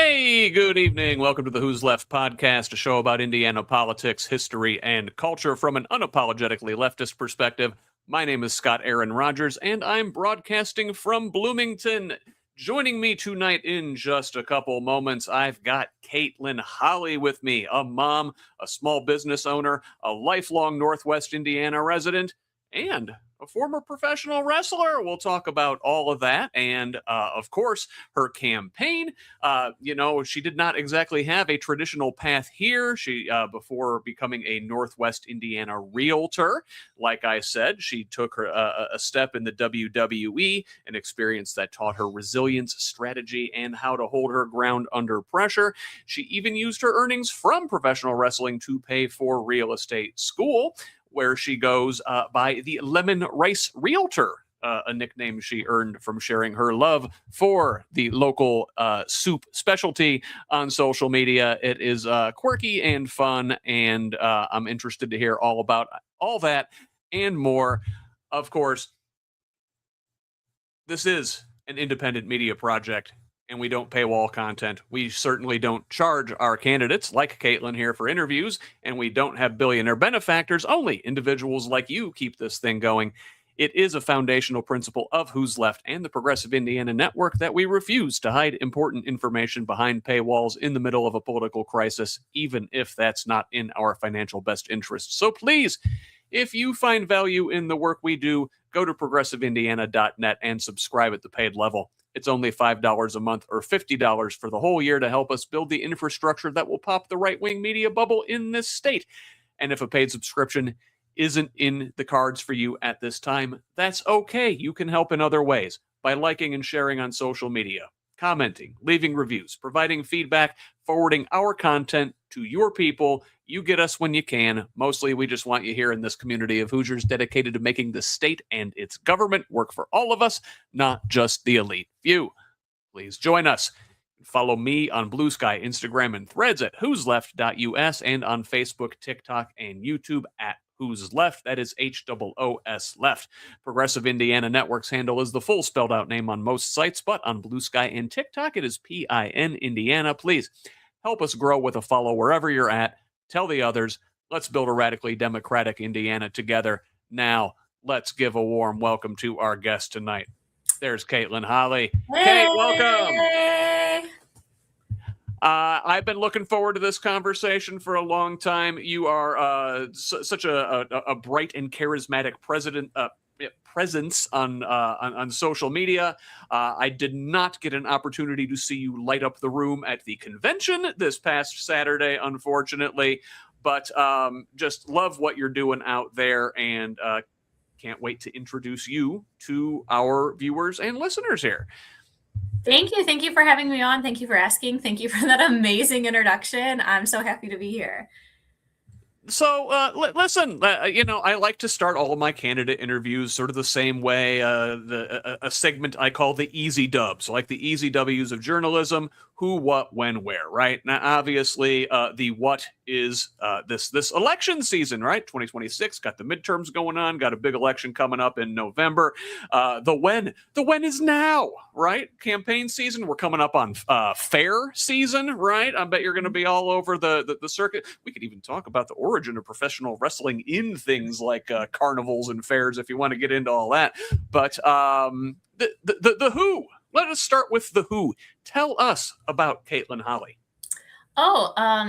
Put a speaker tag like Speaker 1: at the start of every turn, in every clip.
Speaker 1: Hey, good evening. Welcome to the Who's Left Podcast, a show about Indiana politics, history, and culture from an unapologetically leftist perspective. My name is Scott Aaron Rogers, and I'm broadcasting from Bloomington. Joining me tonight in just a couple moments, I've got Kate-Lynn Holley with me, a mom, a small business owner, a lifelong Northwest Indiana resident, and a former professional wrestler. We'll talk about all of that and, of course, her campaign. She did not exactly have a traditional path here. She, before becoming a Northwest Indiana realtor, like I said, she took her a step in the WWE, an experience that taught her resilience, strategy, and how to hold her ground under pressure. She even used her earnings from professional wrestling to pay for real estate school, where she goes by the Lemon Rice Realtor, a nickname she earned from sharing her love for the local soup specialty on social media. It is quirky and fun, and I'm interested to hear all about all that and more. Of course, this is an independent media project, and we don't paywall content. We certainly don't charge our candidates, like Kate-Lynn here, for interviews, and we don't have billionaire benefactors. Only individuals like you keep this thing going. It is a foundational principle of Who's Left and the Progressive Indiana Network that we refuse to hide important information behind paywalls in the middle of a political crisis, even if that's not in our financial best interest. So please, if you find value in the work we do, go to progressiveindiana.net and subscribe at the paid level. It's only $5 a month or $50 for the whole year to help us build the infrastructure that will pop the right-wing media bubble in this state. And if a paid subscription isn't in the cards for you at this time, that's okay. You can help in other ways by liking and sharing on social media, commenting, leaving reviews, providing feedback, forwarding our content to your people. You get us when you can. Mostly, we just want you here in this community of Hoosiers dedicated to making the state and its government work for all of us, not just the elite few. Please join us. Follow me on Blue Sky, Instagram, and Threads at whosleft.us and on Facebook, TikTok, and YouTube at Who's Left. That is HOOS Left. Progressive Indiana Network's handle is the full spelled out name on most sites, but on Blue Sky and TikTok, it is PIN Indiana. Please help us grow with a follow wherever you're at. Tell the others. Let's build a radically democratic Indiana together. Now, let's give a warm welcome to our guest tonight. There's Kate-Lynn Holley.
Speaker 2: Hey.
Speaker 1: Kate, welcome. I've been looking forward to this conversation for a long time. You are such a bright and charismatic presence on social media. I did not get an opportunity to see you light up the room at the convention this past Saturday, unfortunately, but just love what you're doing out there, and can't wait to introduce you to our viewers and listeners here.
Speaker 2: Thank you. Thank you for having me on. Thank you for asking. Thank you for that amazing introduction. I'm so happy to be here.
Speaker 1: So, listen, I like to start all of my candidate interviews sort of the same way, a segment I call the easy dubs, like the easy W's of journalism: who, what, when, where, right? Now, obviously, the what is this election season, right? 2026, got the midterms going on, got a big election coming up in November. The when is now, right? Campaign season, we're coming up on fair season, right? I bet you're going to be all over the circuit. We could even talk about the origin of professional wrestling in things like carnivals and fairs if you want to get into all that. But the who. Let us start with the who. Tell us about Kate-Lynn Holley.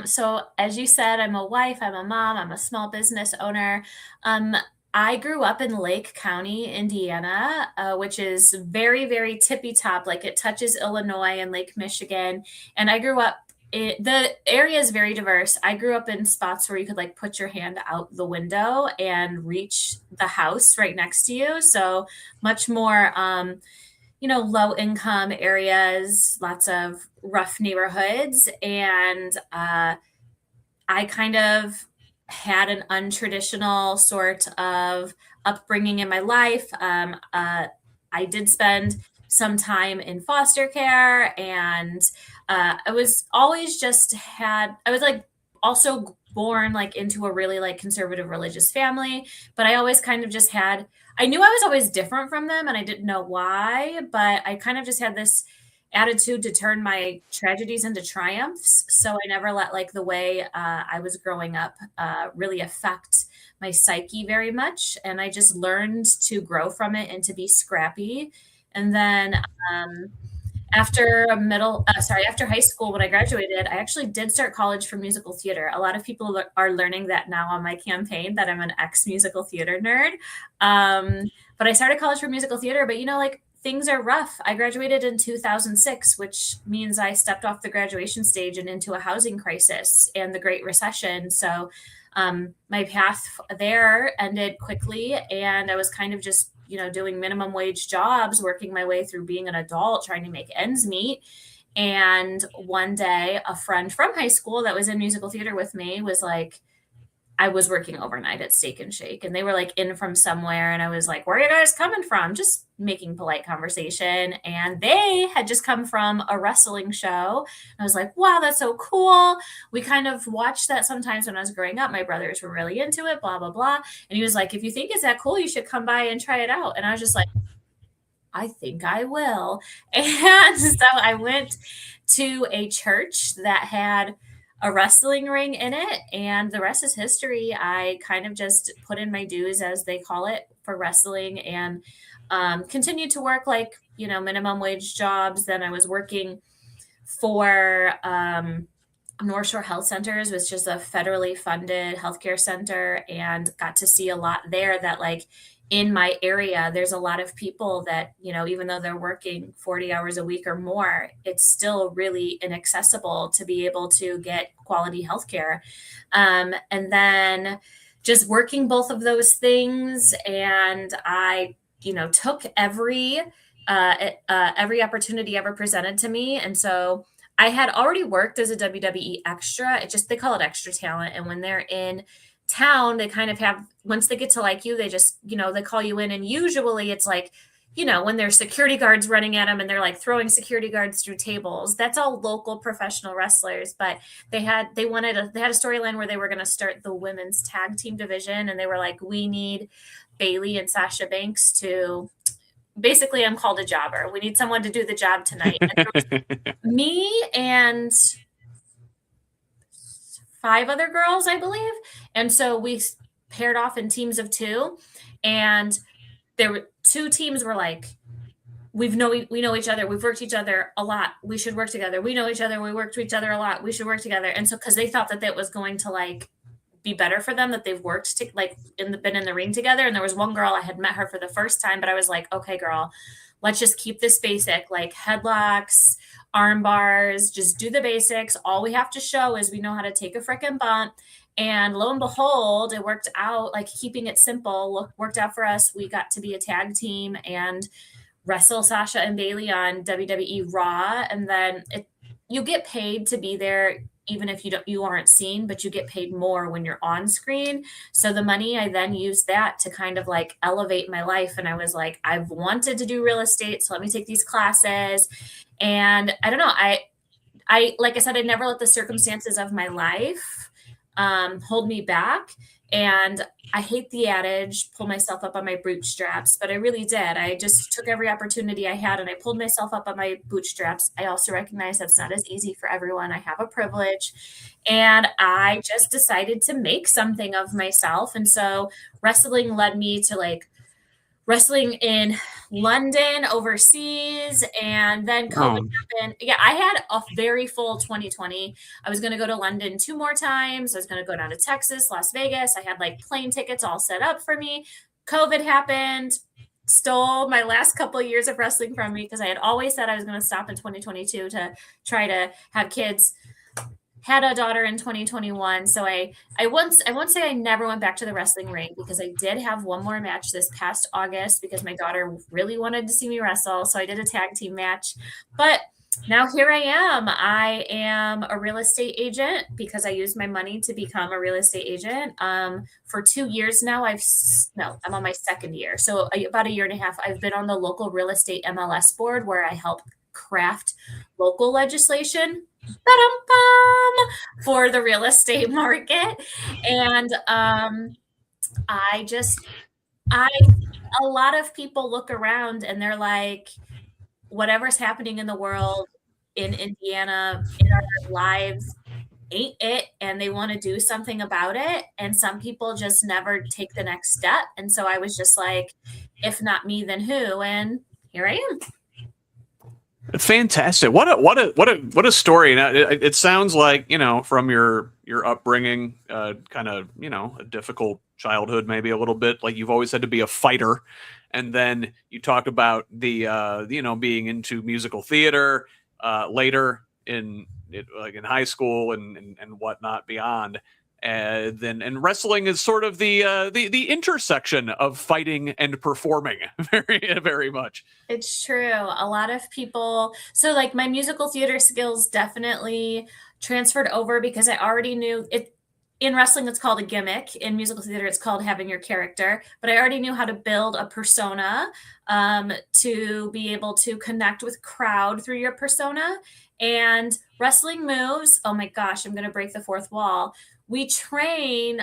Speaker 2: So as you said, I'm a wife, I'm a mom, I'm a small business owner. I grew up in Lake County, Indiana, which is very, very tippy top. Like, it touches Illinois and Lake Michigan. And I grew up, the area is very diverse. I grew up in spots where you could like put your hand out the window and reach the house right next to you. So much more, low income areas, lots of rough neighborhoods. And I kind of had an untraditional sort of upbringing in my life. I did spend some time in foster care, and I was always I was like also born like into a really like conservative religious family, but I always kind of just I knew I was always different from them, and I didn't know why, but I kind of just had this attitude to turn my tragedies into triumphs. So I never let like the way I was growing up really affect my psyche very much. And I just learned to grow from it and to be scrappy. And then after high school, when I graduated, I actually did start college for musical theater. A lot of people are learning that now on my campaign, that I'm an ex-musical theater nerd. But I started college for musical theater, but like things are rough. I graduated in 2006, which means I stepped off the graduation stage and into a housing crisis and the Great Recession. So my path there ended quickly, and I was kind of just doing minimum wage jobs, working my way through being an adult, trying to make ends meet. And one day, a friend from high school that was in musical theater with me was like, I was working overnight at Steak and Shake, and they were like in from somewhere. And I was like, where are you guys coming from? Just making polite conversation. And they had just come from a wrestling show. I was like, wow, that's so cool. We kind of watched that sometimes when I was growing up. My brothers were really into it, blah, blah, blah. And he was like, if you think it's that cool, you should come by and try it out. And I was just like, I think I will. And so I went to a church that had a wrestling ring in it, and the rest is history. I kind of just put in my dues, as they call it, for wrestling, and continued to work like minimum wage jobs. Then I was working for North Shore Health Centers, which is a federally funded healthcare center, and got to see a lot there. That like in my area, there's a lot of people that, even though they're working 40 hours a week or more, it's still really inaccessible to be able to get quality healthcare. And then just working both of those things. And I, took every opportunity ever presented to me. And so I had already worked as a WWE extra. They call it extra talent. And when they're in town, they kind of have, once they get to like you, they just, they call you in. And usually it's like, when there's security guards running at them and they're like throwing security guards through tables, that's all local professional wrestlers. But they had a storyline where they were going to start the women's tag team division. And they were like, we need Bailey and Sasha Banks to, basically, I'm called a jobber. We need someone to do the job tonight. And there was me and 5 other girls, I believe. And so we paired off in teams of 2, and there were 2 teams were like, we know each other. We've worked each other a lot. We should work together. We know each other. We worked with each other a lot. We should work together. And so, cause they thought that was going to like be better for them, that they've worked been in the ring together. And there was one girl, I had met her for the first time, but I was like, okay, girl, let's just keep this basic, like headlocks, arm bars, just do the basics. All we have to show is we know how to take a freaking bump. And lo and behold, it worked out. Like keeping it simple worked out for us. We got to be a tag team and wrestle Sasha and Bailey on WWE Raw. And then you get paid to be there, even if you aren't seen, but you get paid more when you're on screen. So the money, I then used that to kind of like elevate my life. And I was like, I've wanted to do real estate, so let me take these classes. And I don't know, I like I said, I never let the circumstances of my life hold me back. And I hate the adage, pull myself up on my bootstraps, but I really did. I just took every opportunity I had and I pulled myself up on my bootstraps. I also recognize that's not as easy for everyone. I have a privilege, and I just decided to make something of myself. And so wrestling led me to like wrestling in London, overseas, and then COVID happened. Yeah, I had a very full 2020. I was going to go to London 2 more times. I was going to go down to Texas, Las Vegas. I had like plane tickets all set up for me. COVID happened, stole my last couple of years of wrestling from me, because I had always said I was going to stop in 2022 to try to have kids. Had a daughter in 2021. So I won't say I never went back to the wrestling ring, because I did have one more match this past August because my daughter really wanted to see me wrestle. So I did a tag team match. But now here I am. I am a real estate agent because I used my money to become a real estate agent. For 2 years now, I'm on my 2nd year. So about a year and a half, I've been on the local real estate MLS board, where I help craft local legislation for the real estate market. And a lot of people look around and they're like, whatever's happening in the world, in Indiana in our lives ain't it, and they want to do something about it. And some people just never take the next step. And so I was just like, if not me, then who? And here I am.
Speaker 1: Fantastic. What a story. Now, it sounds like, from your upbringing, kind of, a difficult childhood, maybe a little bit, like you've always had to be a fighter. And then you talk about the, being into musical theater, later in high school and whatnot beyond. And wrestling is sort of the intersection of fighting and performing very, very much.
Speaker 2: It's true. A lot of people, so like my musical theater skills definitely transferred over because I already knew it. In wrestling, it's called a gimmick. In musical theater, it's called having your character. But I already knew how to build a persona, to be able to connect with crowd through your persona. And wrestling moves, oh my gosh, I'm going to break the fourth wall. We train,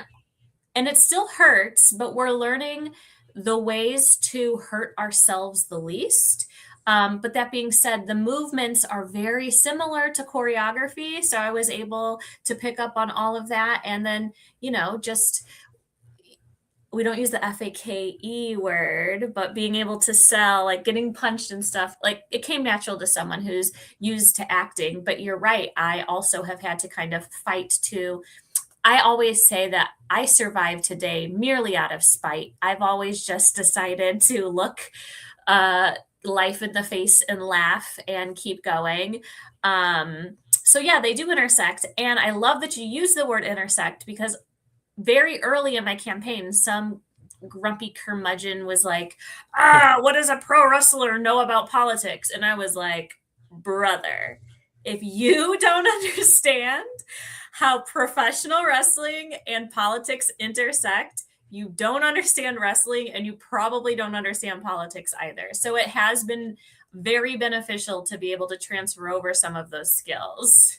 Speaker 2: and it still hurts, but we're learning the ways to hurt ourselves the least. But that being said, the movements are very similar to choreography. So I was able to pick up on all of that. And then, just we don't use the FAKE word, but being able to sell, like getting punched and stuff, like it came natural to someone who's used to acting. But you're right. I also have had to kind of fight to. I always say that I survived today merely out of spite. I've always just decided to look life in the face and laugh and keep going. So yeah, they do intersect. And I love that you use the word intersect because very early in my campaign, some grumpy curmudgeon was like, what does a pro wrestler know about politics? And I was like, brother, if you don't understand how professional wrestling and politics intersect, you don't understand wrestling and you probably don't understand politics either. So it has been very beneficial to be able to transfer over some of those skills.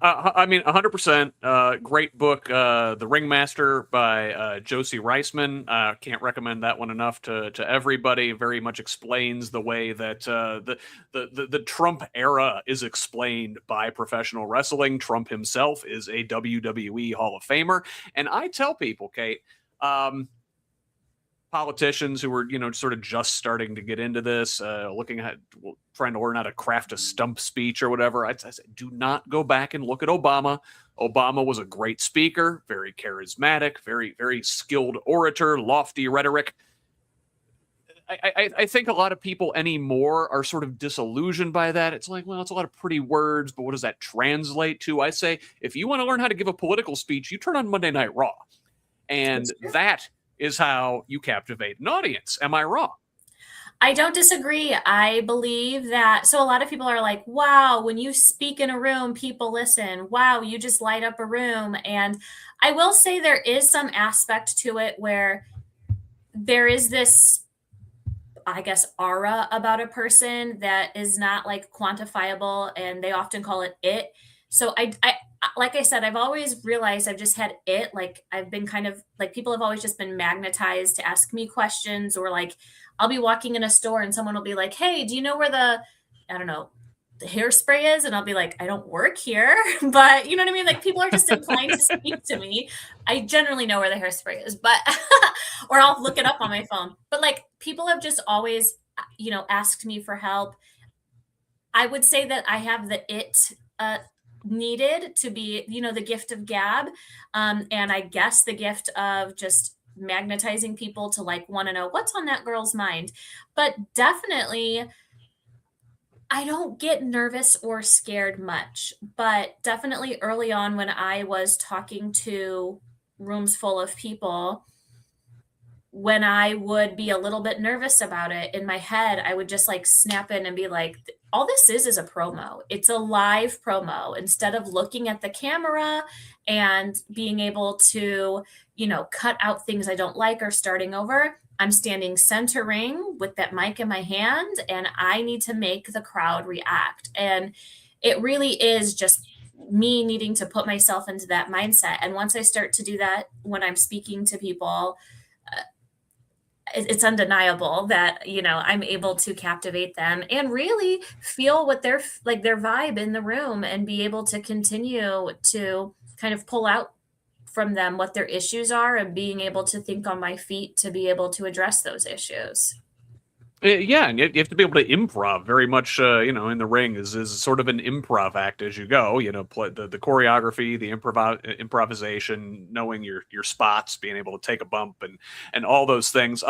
Speaker 1: 100%. Great book, The Ringmaster by Josie Reisman. Can't recommend that one enough to everybody. Very much explains the way that the Trump era is explained by professional wrestling. Trump himself is a WWE Hall of Famer. And I tell people, Kate, politicians who were, sort of just starting to get into this, looking at trying to learn how to craft a stump speech or whatever. I said, do not go back and look at Obama. Obama was a great speaker, very charismatic, very, very skilled orator, lofty rhetoric. I think a lot of people anymore are sort of disillusioned by that. It's like, well, it's a lot of pretty words, but what does that translate to? I say, if you want to learn how to give a political speech, you turn on Monday Night Raw. And that is how you captivate an audience. Am I wrong?
Speaker 2: I don't disagree. I believe that. So a lot of people are like, wow, when you speak in a room, people listen. Wow, you just light up a room. And I will say there is some aspect to it where there is this, I guess, aura about a person that is not like quantifiable, and they often call it. So I like I said, I've always realized I've just had it. Like I've been kind of like, people have always just been magnetized to ask me questions, or like I'll be walking in a store and someone will be like, hey, do you know where the hairspray is? And I'll be like, I don't work here, but you know what I mean? Like people are just inclined to speak to me. I generally know where the hairspray is, but, or I'll look it up on my phone. But like people have just always, asked me for help. I would say that I have the needed to be, the gift of gab. And I guess the gift of just magnetizing people to like want to know what's on that girl's mind. But definitely, I don't get nervous or scared much, but definitely early on when I was talking to rooms full of people, when I would be a little bit nervous about it in my head, I would just like snap in and be like, all this is a promo. It's a live promo. Instead of looking at the camera and being able to, cut out things I don't like or starting over, I'm standing centering with that mic in my hand, and I need to make the crowd react. And it really is just me needing to put myself into that mindset. And once I start to do that when I'm speaking to people, it's undeniable that, you know, I'm able to captivate them and really feel what their vibe in the room and be able to continue to kind of pull out from them what their issues are and being able to think on my feet to be able to address those issues.
Speaker 1: Yeah, and you have to be able to improv very much. You know, in the ring is sort of an improv act as you go. You know, play the choreography, the improvisation, knowing your spots, being able to take a bump, and all those things.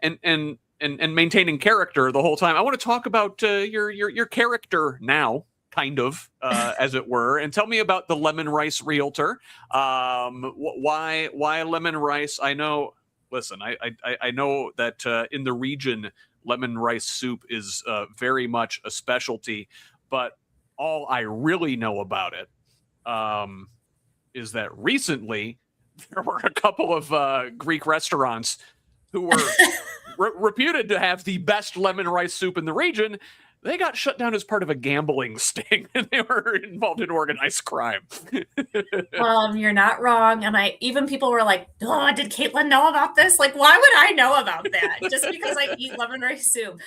Speaker 1: And maintaining character the whole time. I want to talk about your character now, kind of, as it were, and tell me about the Lemon Rice Realtor. Why Lemon Rice? I know. Listen, I know that in the region, lemon rice soup is very much a specialty, but all I really know about it is that recently there were a couple of Greek restaurants who were reputed to have the best lemon rice soup in the region. They got shut down as part of a gambling sting, and they were involved in organized crime.
Speaker 2: You're not wrong. And even people were like, oh, did Kate-Lynn know about this? Like, why would I know about that? Just because I eat lemon rice soup.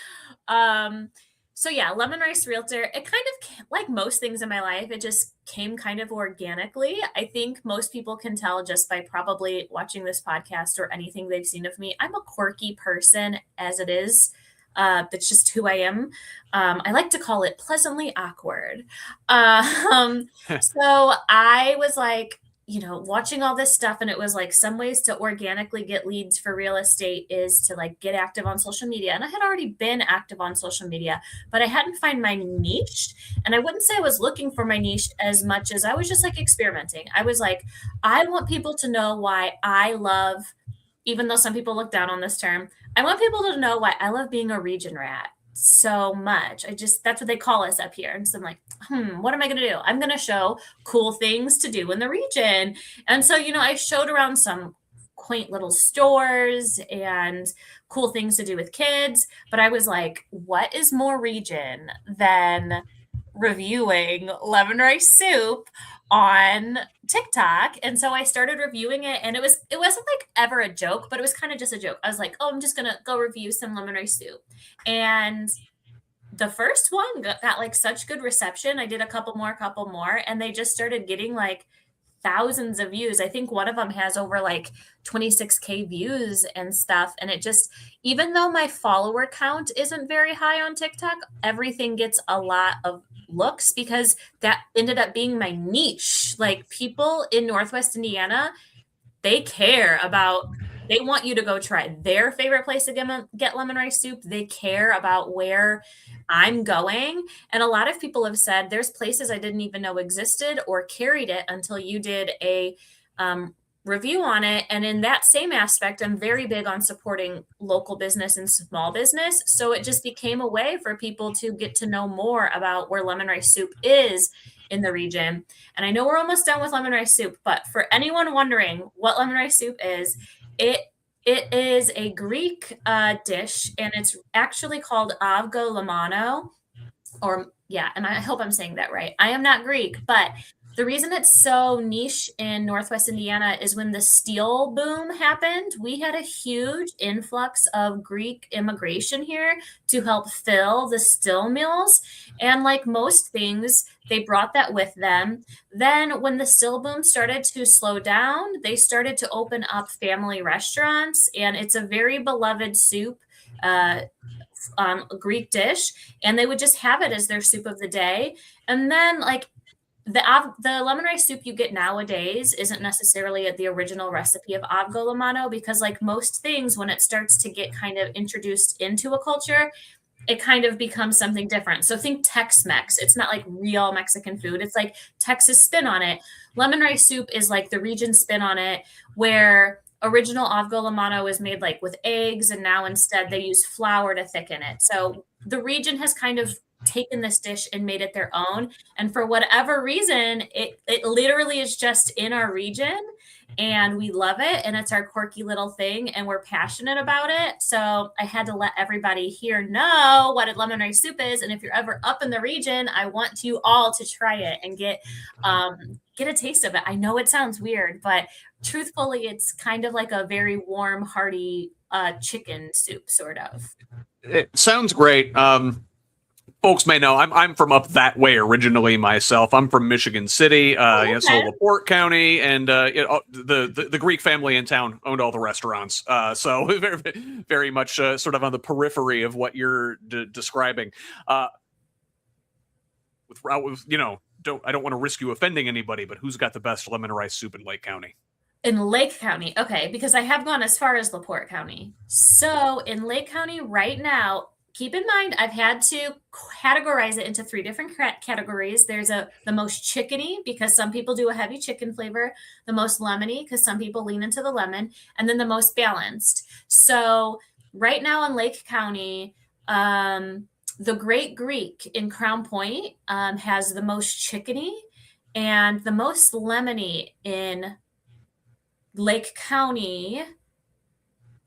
Speaker 2: So yeah, Lemon Rice Realtor, it kind of, like most things in my life, it just came kind of organically. I think most people can tell just by probably watching this podcast or anything they've seen of me. I'm a quirky person as it is. That's just who I am. I like to call it pleasantly awkward. So I was like, you know, watching all this stuff, and it was like some ways to organically get leads for real estate is to like get active on social media. And I had already been active on social media, but I hadn't found my niche. And I wouldn't say I was looking for my niche as much as I was just like experimenting. I was like, I want people to know why I love, even though some people look down on this term, I want people to know why I love being a region rat so much. That's what they call us up here. And so I'm like, what am I going to do? I'm going to show cool things to do in the region. And so, you know, I showed around some quaint little stores and cool things to do with kids. But I was like, what is more region than reviewing lemon rice soup on TikTok? And so I started reviewing it, and it wasn't like ever a joke, but it was kind of just a joke. I was like, oh, I'm just gonna go review some lemon rice soup. And the first one got like such good reception. I did a couple more, and they just started getting like thousands of views. I think one of them has over like 26K views and stuff. And it just, even though my follower count isn't very high on TikTok, everything gets a lot of looks because that ended up being my niche. Like people in Northwest Indiana, they care about, they want you to go try their favorite place to get lemon rice soup. They care about where I'm going. And a lot of people have said there's places I didn't even know existed or carried it until you did a review on it. And in that same aspect, I'm very big on supporting local business and small business. So it just became a way for people to get to know more about where lemon rice soup is in the region. And I know we're almost done with lemon rice soup, but for anyone wondering what lemon rice soup is, it is a Greek dish, and it's actually called avgo lamano, and I hope I'm saying that right. I am not Greek, but the reason it's so niche in Northwest Indiana is when the steel boom happened, we had a huge influx of Greek immigration here to help fill the steel mills. And like most things, they brought that with them. Then when the steel boom started to slow down, they started to open up family restaurants, and it's a very beloved soup. A Greek dish, and they would just have it as their soup of the day. And then like the lemon rice soup you get nowadays isn't necessarily the original recipe of avgo lamano, because like most things, when it starts to get kind of introduced into a culture, it kind of becomes something different. So think Tex-Mex. It's not like real Mexican food. It's like Texas spin on it. Lemon rice soup is like the region spin on it, where original avgo lamano is made like with eggs, and now instead they use flour to thicken it. So the region has kind of taken this dish and made it their own. And for whatever reason, it literally is just in our region, and we love it. And it's our quirky little thing, and we're passionate about it. So I had to let everybody here know what a lemon rice soup is. And if you're ever up in the region, I want you all to try it and get get a taste of it. I know it sounds weird, but truthfully, it's kind of like a very warm, hearty chicken soup, sort of.
Speaker 1: It sounds great. Folks may know I'm from up that way originally myself. I'm from Michigan City, so
Speaker 2: Okay.
Speaker 1: LaPorte County, and the Greek family in town owned all the restaurants. So very, very much sort of on the periphery of what you're describing. I don't want to risk you offending anybody, but who's got the best lemon rice soup in Lake County?
Speaker 2: In Lake County, okay, because I have gone as far as LaPorte County. So in Lake County right now, keep in mind I've had to categorize it into 3 different categories. There's the most chickeny, because some people do a heavy chicken flavor, the most lemony because some people lean into the lemon, and then the most balanced. So right now in Lake County, the Great Greek in Crown Point has the most chickeny, and the most lemony in Lake County,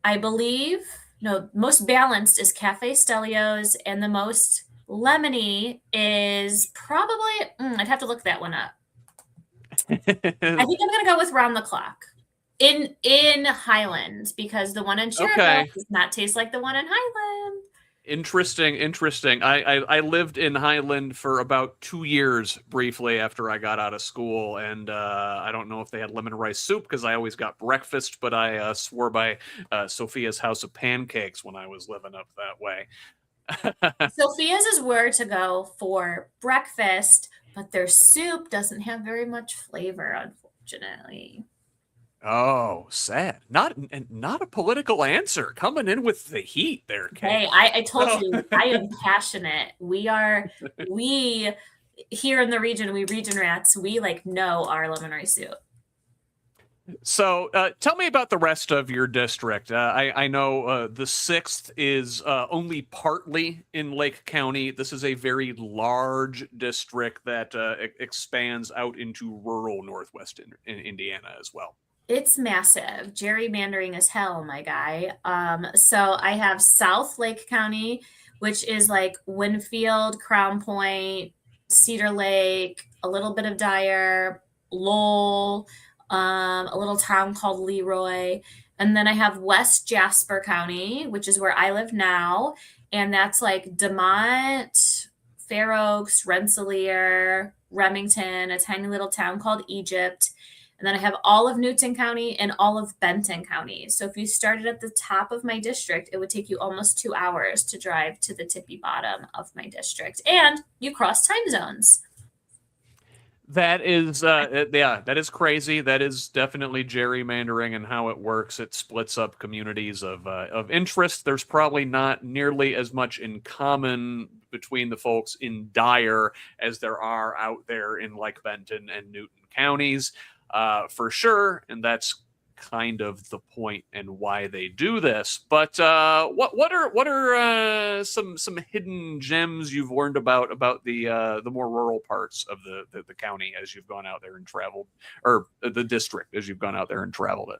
Speaker 2: I believe, no, most balanced is Cafe Stelio's, and the most lemony is probably, I'd have to look that one up. I think I'm going to go with Round the Clock in Highland, because the one in Cherokee does not taste like the one in Highland.
Speaker 1: Interesting. I lived in Highland for about 2 years briefly after I got out of school, and I don't know if they had lemon rice soup because I always got breakfast, but I swore by Sophia's House of Pancakes when I was living up that way.
Speaker 2: Sophia's is where to go for breakfast, but their soup doesn't have very much flavor, unfortunately.
Speaker 1: Oh, sad. Not a political answer. Coming in with the heat there, Kate.
Speaker 2: Hey, I told you, I am passionate. We here in the region, we region rats, we know our lemon rice soup.
Speaker 1: So tell me about the rest of your district. I know the 6th is only partly in Lake County. This is a very large district that expands out into rural Northwest in Indiana as well.
Speaker 2: It's massive. Gerrymandering is hell, my guy. So I have South Lake County, which is like Winfield, Crown Point, Cedar Lake, a little bit of Dyer, Lowell, a little town called Leroy. And then I have West Jasper County, which is where I live now. And that's like DeMont, Fair Oaks, Rensselaer, Remington, a tiny little town called Egypt. And then I have all of Newton County and all of Benton County. So if you started at the top of my district, it would take you almost 2 hours to drive to the tippy bottom of my district. And you cross time zones.
Speaker 1: That is, that is crazy. That is definitely gerrymandering and how it works. It splits up communities of interest. There's probably not nearly as much in common between the folks in Dyer as there are out there in like Benton and Newton counties. For sure, and that's kind of the point and why they do this. But what are some hidden gems you've learned about the more rural parts of the county as you've gone out there and traveled, or the district as you've gone out there and traveled it?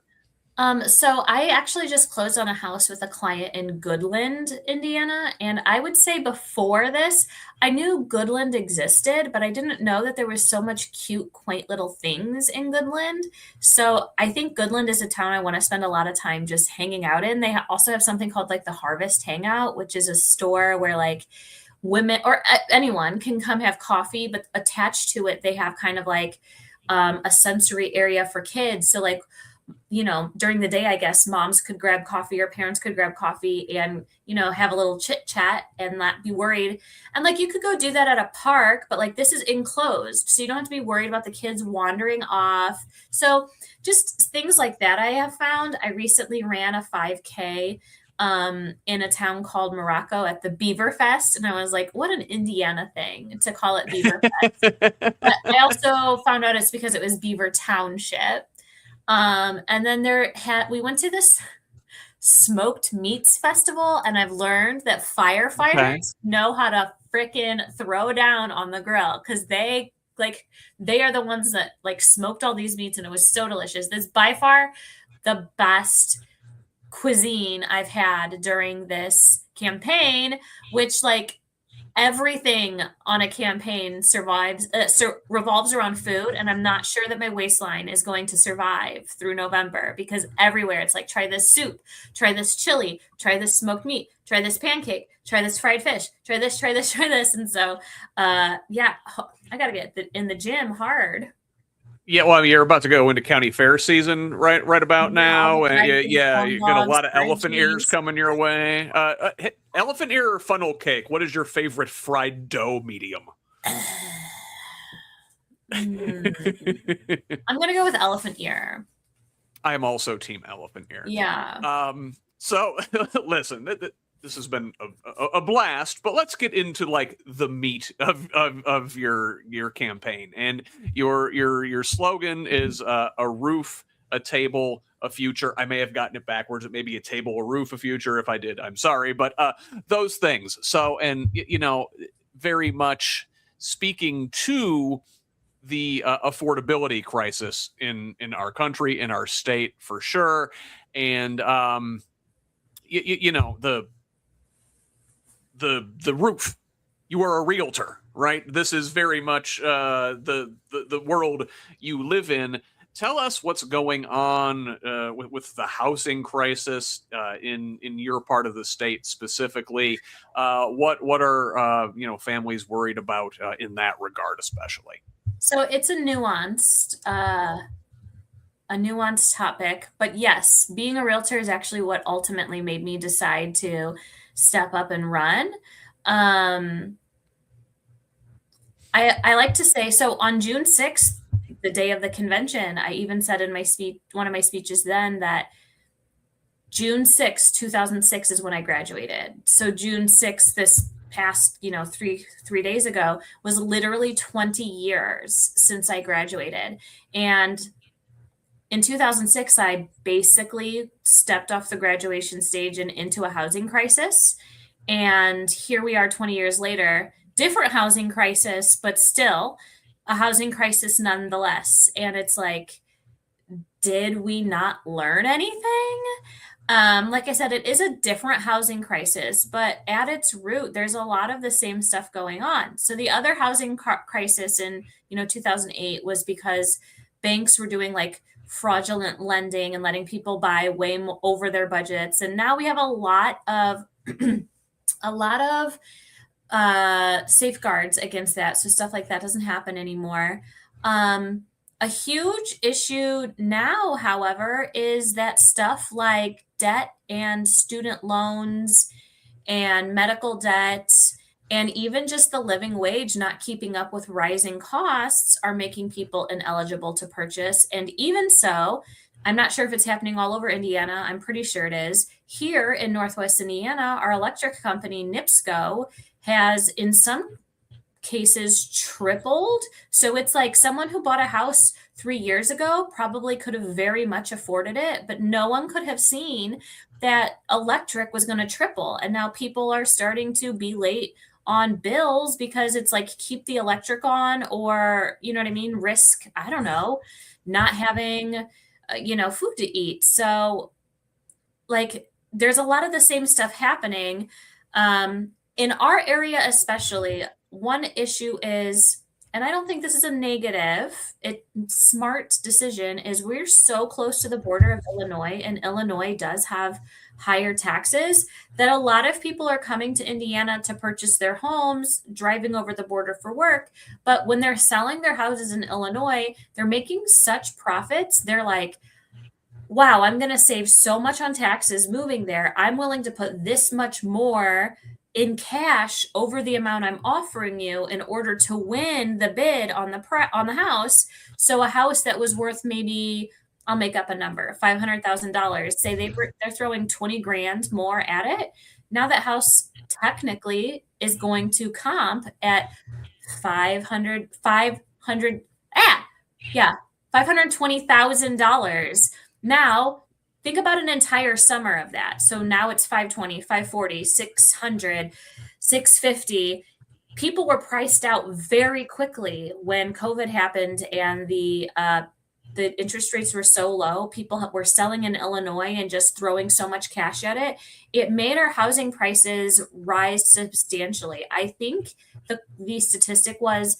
Speaker 2: So I actually just closed on a house with a client in Goodland, Indiana. And I would say before this, I knew Goodland existed, but I didn't know that there was so much cute, quaint little things in Goodland. So I think Goodland is a town I want to spend a lot of time just hanging out in. They also have something called like the Harvest Hangout, which is a store where like women or anyone can come have coffee, but attached to it, they have kind of like a sensory area for kids. So like, during the day, I guess moms could grab coffee or parents could grab coffee and, have a little chit chat and not be worried. And like, you could go do that at a park, but like, this is enclosed. So you don't have to be worried about the kids wandering off. So just things like that I have found. I recently ran a 5K in a town called Morocco at the Beaver Fest. And I was like, what an Indiana thing to call it Beaver Fest. But I also found out it's because it was Beaver Township. And then we went to this smoked meats festival, and I've learned that firefighters know how to freaking throw down on the grill, because they are the ones that like smoked all these meats, and it was so delicious. This by far the best cuisine I've had during this campaign, which like everything on a campaign revolves around food, and I'm not sure that my waistline is going to survive through November, because everywhere it's like, try this soup, try this chili, try this smoked meat, try this pancake, try this fried fish, try this, try this, try this. And so yeah, I gotta get in the gym hard.
Speaker 1: Yeah, well, I mean, you're about to go into county fair season right about now, and yeah, you got a lot of elephant ears coming your way. Elephant ear or funnel cake? What is your favorite fried dough medium?
Speaker 2: I'm gonna go with elephant ear.
Speaker 1: I am also team elephant ear.
Speaker 2: Yeah.
Speaker 1: So listen, this has been a blast, but let's get into like the meat of your campaign. And your slogan is a roof, a table, a future. I may have gotten it backwards. It may be a table, a roof, a future. If I did, I'm sorry. But those things. So, and very much speaking to the affordability crisis in our country, in our state, for sure. And the roof. You are a realtor, right? This is very much the world you live in. Tell us what's going on with the housing crisis in your part of the state specifically. What are families worried about in that regard, especially?
Speaker 2: So it's a nuanced topic, but yes, being a realtor is actually what ultimately made me decide to step up and run. I like to say, so on June 6th, the day of the convention, I even said in my speech, one of my speeches then, that June 6th, 2006 is when I graduated. So June 6th, this past, three days ago, was literally 20 years since I graduated. And in 2006, I basically stepped off the graduation stage and into a housing crisis. And here we are 20 years later, different housing crisis, but still a housing crisis nonetheless. And it's like, did we not learn anything? Like I said, it is a different housing crisis, but at its root, there's a lot of the same stuff going on. So the other housing crisis in 2008 was because banks were doing like fraudulent lending and letting people buy way over their budgets. And now we have a lot of safeguards against that. So stuff like that doesn't happen anymore. A huge issue now, however, is that stuff like debt and student loans and medical debt and even just the living wage not keeping up with rising costs are making people ineligible to purchase. And even so, I'm not sure if it's happening all over Indiana. I'm pretty sure it is. Here in Northwest Indiana, our electric company, NIPSCO, has in some cases tripled. So it's like someone who bought a house 3 years ago probably could have very much afforded it, but no one could have seen that electric was going to triple. And now people are starting to be late on bills because it's like, keep the electric on, or, you know what I mean? Risk, I don't know, not having, food to eat. So like, there's a lot of the same stuff happening. In our area, especially, one issue is, and I don't think this is a negative, smart decision, is we're so close to the border of Illinois, and Illinois does have higher taxes, that a lot of people are coming to Indiana to purchase their homes, driving over the border for work. But when they're selling their houses in Illinois, they're making such profits. They're like, wow, I'm going to save so much on taxes moving there. I'm willing to put this much more in cash over the amount I'm offering you in order to win the bid on the house. So a house that was worth, maybe, I'll make up a number, $500,000. Say they're throwing 20 grand more at it. Now that house technically is going to comp at $520,000. Now, think about an entire summer of that. So now it's 520, 540, 600, 650. People were priced out very quickly when COVID happened and the the interest rates were so low, people were selling in Illinois and just throwing so much cash at it. It made our housing prices rise substantially. I think the statistic was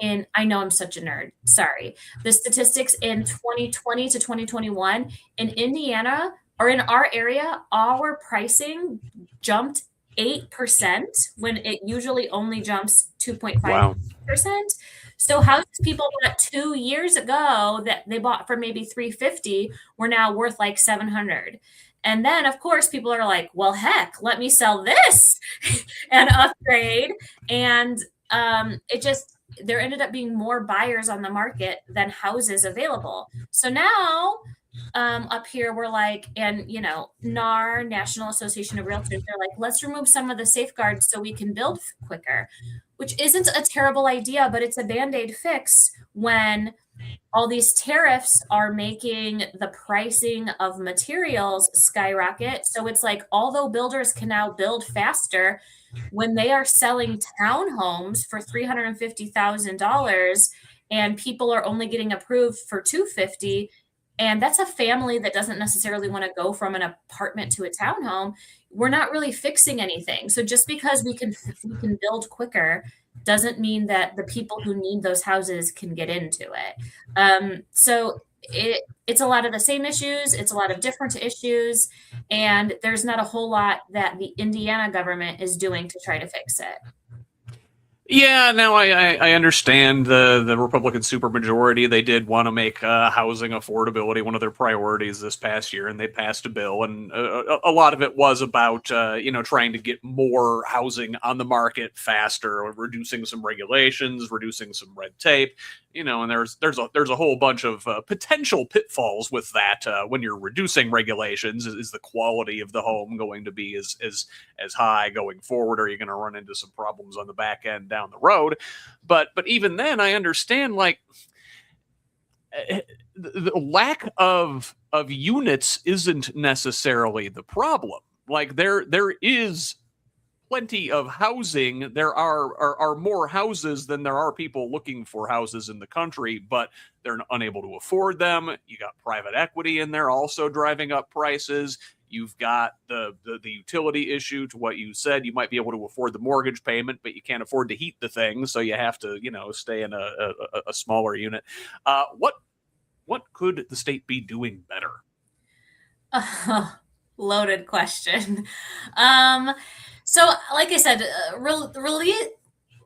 Speaker 2: I know I'm such a nerd. Sorry. The statistics in 2020 to 2021 in Indiana or in our area, our pricing jumped 8% when it usually only jumps 2.5%. So houses people bought 2 years ago that they bought for maybe 350 were now worth like 700. And then of course people are like, well, heck, let me sell this and upgrade. And there ended up being more buyers on the market than houses available. So now up here we're like, and NAR, National Association of Realtors, they're like, let's remove some of the safeguards so we can build quicker, which isn't a terrible idea, but it's a Band-Aid fix when all these tariffs are making the pricing of materials skyrocket. So it's like, although builders can now build faster, when they are selling townhomes for $350,000 and people are only getting approved for $250,000, and that's a family that doesn't necessarily want to go from an apartment to a townhome, we're not really fixing anything. So just because we can build quicker doesn't mean that the people who need those houses can get into it. So it's a lot of the same issues. It's a lot of different issues. And there's not a whole lot that the Indiana government is doing to try to fix it.
Speaker 1: Yeah, now I understand the Republican supermajority. They did want to make housing affordability one of their priorities this past year, and they passed a bill. And a lot of it was about trying to get more housing on the market faster, reducing some regulations, reducing some red tape. And there's a whole bunch of potential pitfalls with that. When you're reducing regulations, is the quality of the home going to be as high going forward? Or are you going to run into some problems on the back end down the road? But even then, I understand like the lack of units isn't necessarily the problem. Like there is plenty of housing. There are more houses than there are people looking for houses in the country, but they're unable to afford them. You got private equity in there also driving up prices. You've got the utility issue to what you said. You might be able to afford the mortgage payment, but you can't afford to heat the thing, so you have to stay in a smaller unit. What could the state be doing better?
Speaker 2: Loaded question. So, like I said, really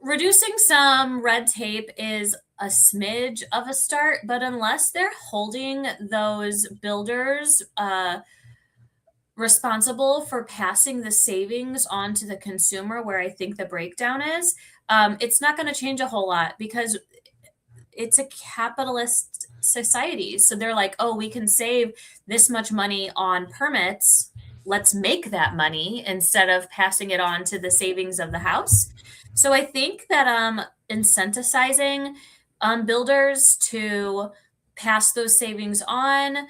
Speaker 2: reducing some red tape is a smidge of a start, but unless they're holding those builders responsible for passing the savings on to the consumer, where I think the breakdown is, it's not going to change a whole lot because it's a capitalist society. So they're like, oh, we can save this much money on permits. Let's make that money instead of passing it on to the savings of the house. So I think that incentivizing builders to pass those savings on.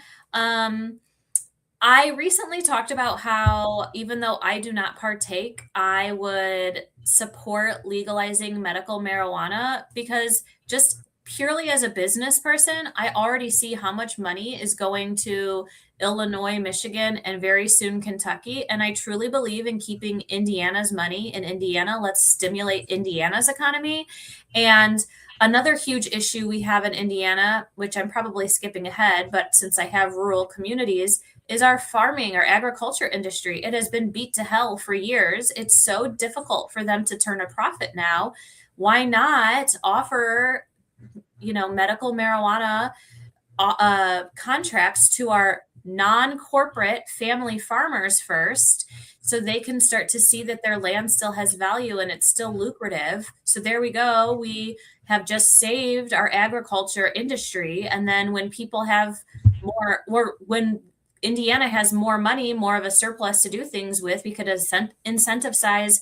Speaker 2: I recently talked about how, even though I do not partake, I would support legalizing medical marijuana because just purely as a business person, I already see how much money is going to Illinois, Michigan, and very soon Kentucky. And I truly believe in keeping Indiana's money in Indiana. Let's stimulate Indiana's economy. And another huge issue we have in Indiana, which I'm probably skipping ahead, but since I have rural communities, is our farming, our agriculture industry. It has been beat to hell for years. It's so difficult for them to turn a profit now. Why not offer medical marijuana contracts to our non-corporate family farmers first, so they can start to see that their land still has value and it's still lucrative. So there we go. We have just saved our agriculture industry. And then when people have when Indiana has more money, more of a surplus to do things with, we could incentivize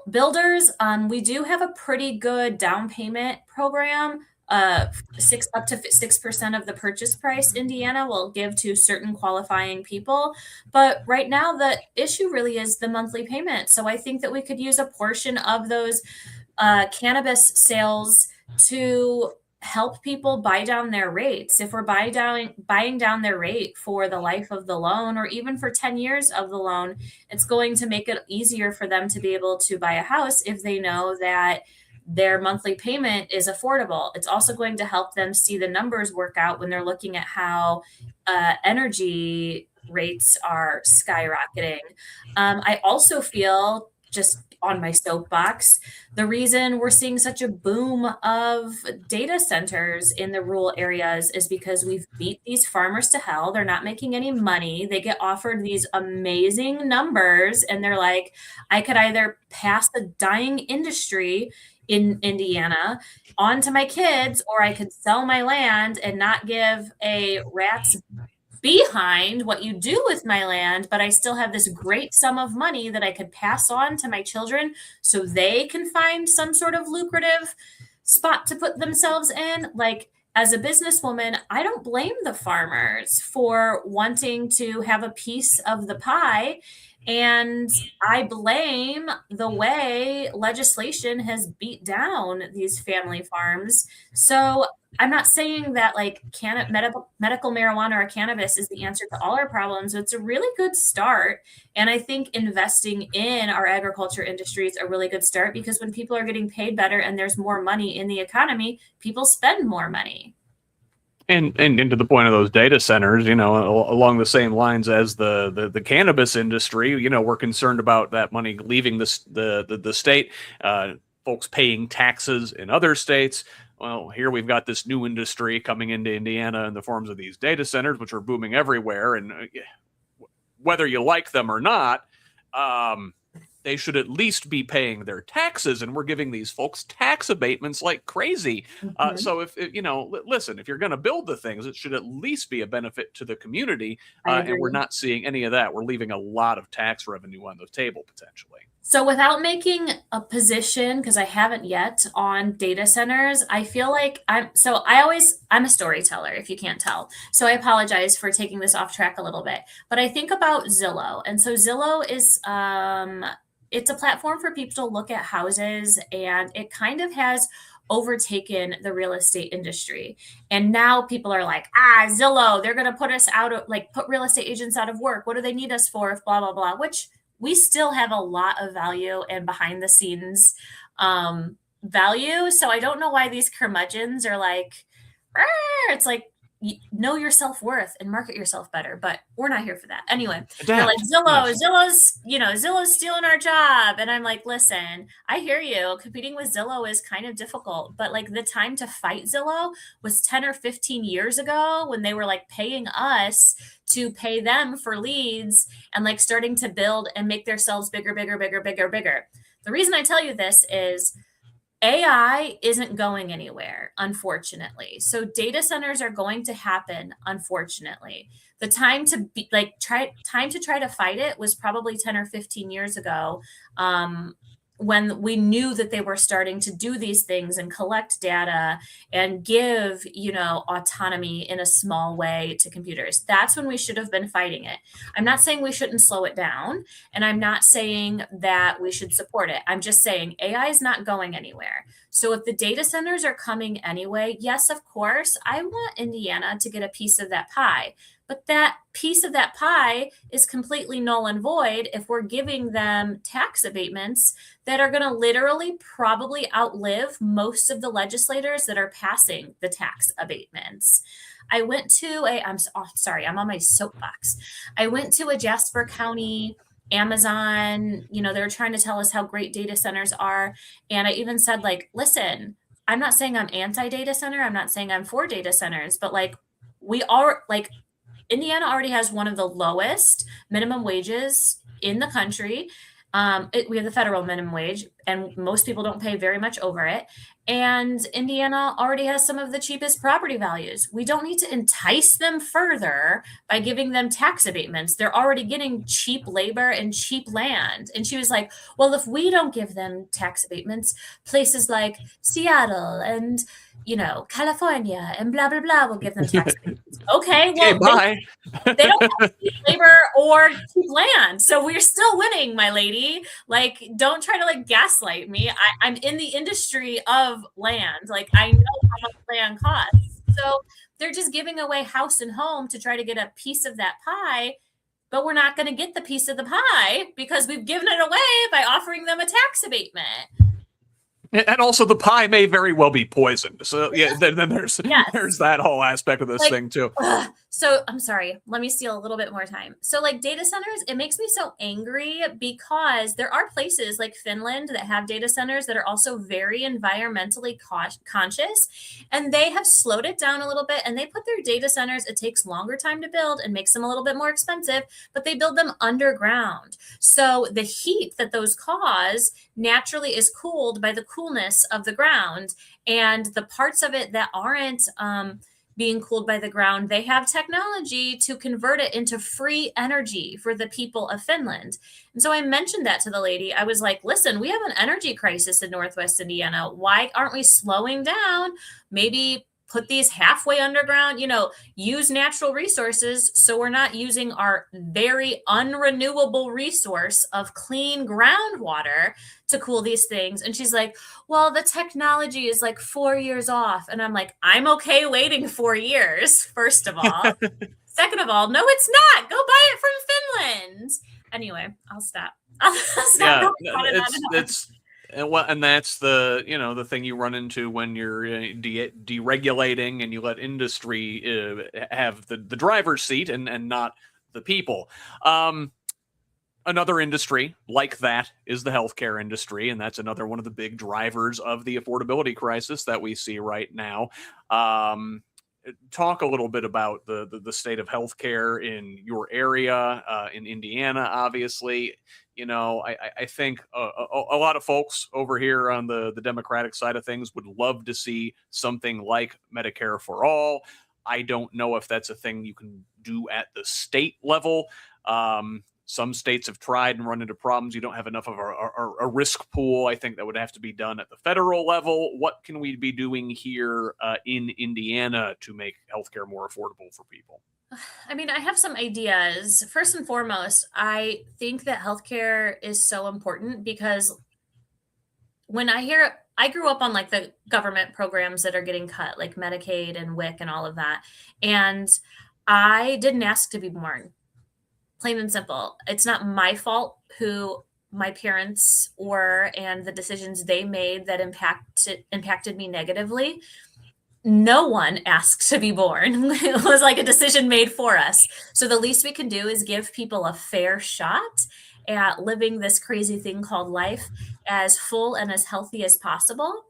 Speaker 2: builders. We do have a pretty good down payment program. Up to 6% of the purchase price Indiana will give to certain qualifying people. But right now, the issue really is the monthly payment. So I think that we could use a portion of those cannabis sales to help people buy down their rates. If we're buying down their rate for the life of the loan, or even for 10 years of the loan, it's going to make it easier for them to be able to buy a house if they know that their monthly payment is affordable. It's also going to help them see the numbers work out when they're looking at how energy rates are skyrocketing. I also feel, just on my soapbox, the reason we're seeing such a boom of data centers in the rural areas is because we've beat these farmers to hell. They're not making any money. They get offered these amazing numbers, and they're like, I could either pass the dying industry in Indiana on to my kids, or I could sell my land and not give a rat's behind what you do with my land, but I still have this great sum of money that I could pass on to my children so they can find some sort of lucrative spot to put themselves in. Like, as a businesswoman, I don't blame the farmers for wanting to have a piece of the pie. And I blame the way legislation has beat down these family farms. So I'm not saying that like medical marijuana or cannabis is the answer to all our problems. It's a really good start. And I think investing in our agriculture industry is a really good start, because when people are getting paid better and there's more money in the economy, people spend more money.
Speaker 1: And to the point of those data centers, along the same lines as the cannabis industry, we're concerned about that money leaving the state, folks paying taxes in other states. Well, here we've got this new industry coming into Indiana in the forms of these data centers, which are booming everywhere. And whether you like them or not, they should at least be paying their taxes, and we're giving these folks tax abatements like crazy. So if listen, if you're going to build the things, it should at least be a benefit to the community. And we're not seeing any of that. We're leaving a lot of tax revenue on the table potentially.
Speaker 2: So without making a position, because I haven't yet, on data centers, I feel like I'm a storyteller, if you can't tell. So I apologize for taking this off track a little bit, but I think about Zillow. And so Zillow is, it's a platform for people to look at houses, and it kind of has overtaken the real estate industry. And now people are like, Zillow, they're going to put us out of, like, put real estate agents out of work. What do they need us for if blah, blah, blah, which we still have a lot of value and behind the scenes value. So I don't know why these curmudgeons are like, it's like, know your self-worth and market yourself better, but we're not here for that. Anyway, they're like, Zillow's stealing our job. And I'm like, listen, I hear you. Competing with Zillow is kind of difficult, but like the time to fight Zillow was 10 or 15 years ago, when they were like paying us to pay them for leads and like starting to build and make themselves bigger. The reason I tell you this is AI isn't going anywhere, unfortunately. So data centers are going to happen, unfortunately. The time to try to fight it was probably 10 or 15 years ago, when we knew that they were starting to do these things and collect data and give, autonomy in a small way to computers. That's when we should have been fighting it. I'm not saying we shouldn't slow it down, and I'm not saying that we should support it. I'm just saying AI is not going anywhere. So if the data centers are coming anyway, yes, of course, I want Indiana to get a piece of that pie. But that piece of that pie is completely null and void if we're giving them tax abatements that are going to literally probably outlive most of the legislators that are passing the tax abatements. I went to I'm on my soapbox. I went to a Jasper County Amazon, they were trying to tell us how great data centers are. And I even said, like, listen, I'm not saying I'm anti-data center. I'm not saying I'm for data centers, but like, we are, like, Indiana already has one of the lowest minimum wages in the country. We have the federal minimum wage, and most people don't pay very much over it. And Indiana already has some of the cheapest property values. We don't need to entice them further by giving them tax abatements. They're already getting cheap labor and cheap land. And she was like, well, if we don't give them tax abatements, places like Seattle and California and blah, blah, blah will give them tax abatements. Okay, well,
Speaker 1: bye.
Speaker 2: They don't have cheap labor or cheap land. So we're still winning, my lady. Like, don't try to like gaslight me. I'm in the industry of land. Like, I know how much land costs. So they're just giving away house and home to try to get a piece of that pie. But we're not going to get the piece of the pie because we've given it away by offering them a tax abatement.
Speaker 1: And also, the pie may very well be poisoned. So yeah, then there's that whole aspect of this thing too.
Speaker 2: So I'm sorry, let me steal a little bit more time. So like data centers, it makes me so angry because there are places like Finland that have data centers that are also very environmentally conscious, and they have slowed it down a little bit, and they put their data centers, it takes longer time to build and makes them a little bit more expensive, but they build them underground. So the heat that those cause naturally is cooled by the coolness of the ground, and the parts of it that aren't being cooled by the ground, they have technology to convert it into free energy for the people of Finland. And so I mentioned that to the lady. I was like, listen, we have an energy crisis in Northwest Indiana. Why aren't we slowing down? Maybe put these halfway underground, use natural resources so we're not using our very unrenewable resource of clean groundwater to cool these things. And she's like, well, the technology is like 4 years off. And I'm like, I'm okay waiting 4 years, first of all. Second of all, no, it's not. Go buy it from Finland. Anyway, I'll stop.
Speaker 1: And that's the thing you run into when you're deregulating and you let industry have the driver's seat and not the people. Another industry like that is the healthcare industry, and that's another one of the big drivers of the affordability crisis that we see right now. Talk a little bit about the state of healthcare in your area, in Indiana, obviously. I think a lot of folks over here on the Democratic side of things would love to see something like Medicare for all. I don't know if that's a thing you can do at the state level. Some states have tried and run into problems. You don't have enough of a risk pool. I think that would have to be done at the federal level. What can we be doing here in Indiana to make healthcare more affordable for people?
Speaker 2: I mean, I have some ideas. First and foremost, I think that healthcare is so important because when I grew up on like the government programs that are getting cut, like Medicaid and WIC and all of that. And I didn't ask to be born. Plain and simple. It's not my fault who my parents were and the decisions they made that impacted me negatively. No one asked to be born. It was like a decision made for us. So the least we can do is give people a fair shot at living this crazy thing called life as full and as healthy as possible.